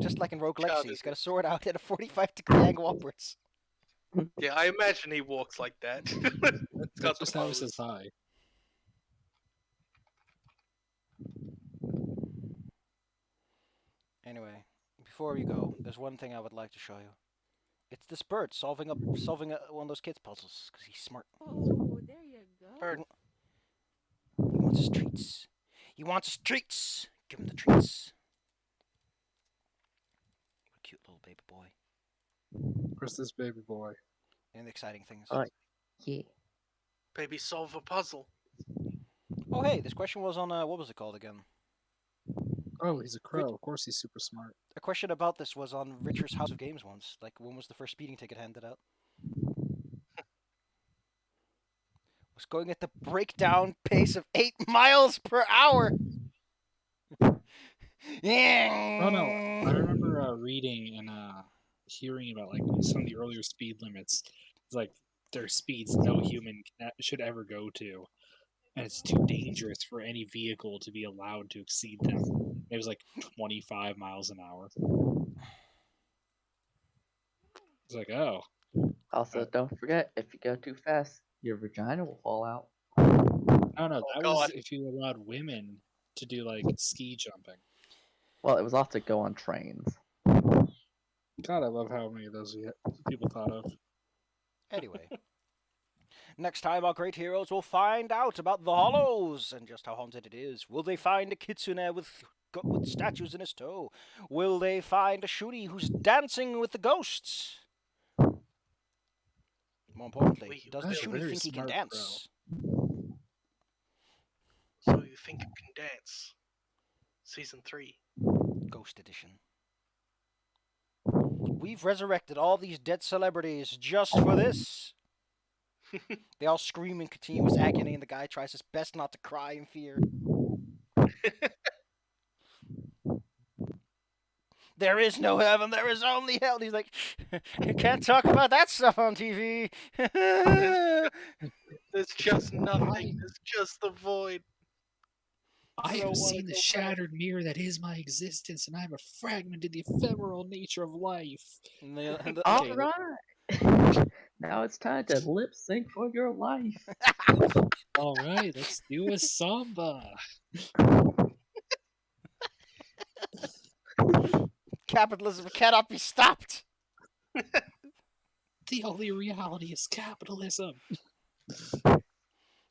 Just like in Rogue God, Legacy, he's got a sword out at a 45-degree angle upwards. Yeah, I imagine he walks like that. It's got the Just how he pose. says hi. Anyway, before we go, there's one thing I would like to show you. It's this bird solving one of those kids' puzzles because he's smart. Oh, there you go. Bird. He wants his treats. He wants his treats. Give him the treats. What a cute little baby boy. Where's this baby boy? And the exciting things. Yeah. Baby, solve a puzzle. Oh hey, this question was on what was it called again? Oh, he's a crow. Of course he's super smart. A question about this was on Richard's House of Games once. Like, when was the first speeding ticket handed out? Was going at the breakdown pace of 8 miles per hour. Yeah. Oh no, I remember reading and hearing about like some of the earlier speed limits. It's like their speeds no human should ever go to, and it's too dangerous for any vehicle to be allowed to exceed them. It was like 25 miles an hour. It's like, oh, Also, don't forget, if you go too fast, your vagina will fall out. no, that was God. if you allowed women to do like ski jumping. Well, it was off to go on trains. God, I love how many of those people thought of. Anyway. Next time, our great heroes will find out about the Hollows and just how haunted it is. Will they find a kitsune with statues in his toe? Will they find a Shuni who's dancing with the ghosts? More importantly, does the That's a Shuni very think he can smart dance? you think you can dance? Season 3. Ghost Edition. We've resurrected all these dead celebrities just for this. They all scream in continuous agony, and the guy tries his best not to cry in fear. There is no heaven, there is only hell. He's like, you can't talk about that stuff on TV. There's just nothing. There's just the void. I don't have wanna seen the go back. shattered mirror that is my existence, and I'm a fragment of the ephemeral nature of life. All Okay, right. Now it's time to lip sync for your life. all right, let's do a samba. Capitalism cannot be stopped. The only reality is capitalism.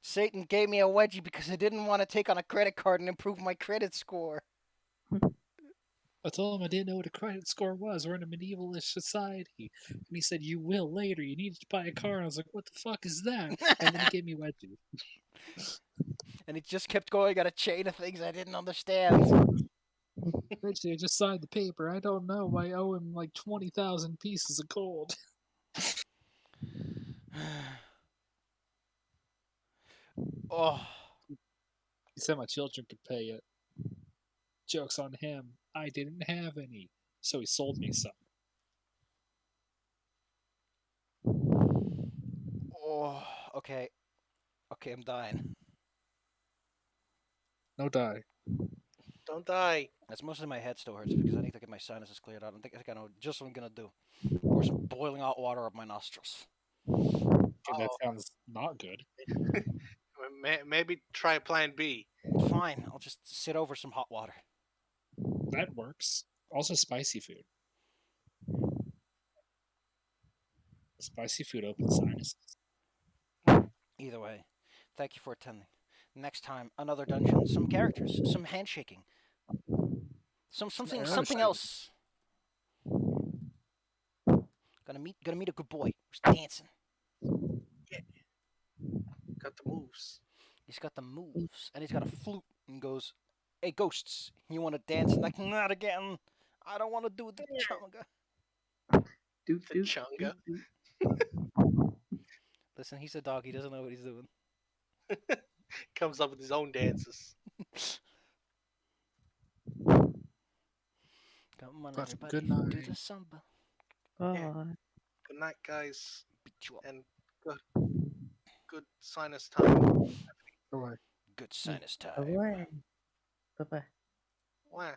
Satan gave me a wedgie because I didn't want to take on a credit card and improve my credit score. I told him I didn't know what a credit score was. We're in a medievalish society. And he said, you will later. You needed to buy a car. And I was like, what the fuck is that? And then he gave me wedgie. And it just kept going on a chain of things I didn't understand. Eventually, I just signed the paper. I don't know. I owe him like 20,000 pieces of gold. Oh, He said my children could pay it. Joke's on him. I didn't have any. So he sold me some. oh, okay. Okay, I'm dying. No die. Don't die. That's mostly my head still hurts because I need to get my sinuses cleared out. I think I know just what I'm gonna do. Pour some boiling hot water up my nostrils. Okay, that Uh-oh. sounds not good. Maybe try Plan B. Fine, I'll just sit over some hot water. That works. Also, spicy food. Spicy food opens sinuses. Either way, thank you for attending. Next time, another dungeon, some characters, some handshaking, something else. Gonna meet a good boy who's dancing. Got the moves. He's got the moves, and he's got a flute, and goes, "Hey, ghosts, you want to dance?" And like, not again. I don't want to do the chunga. Doot, The doot, chunga. doot, doot. Listen, he's a dog. He doesn't know what he's doing. Comes up with his own dances. Come on, But everybody, good do night. the samba. Bye. Good night, guys. Beat you up. And good sinus time. Bye. Good sinus time. Away. Bye-bye. Wow.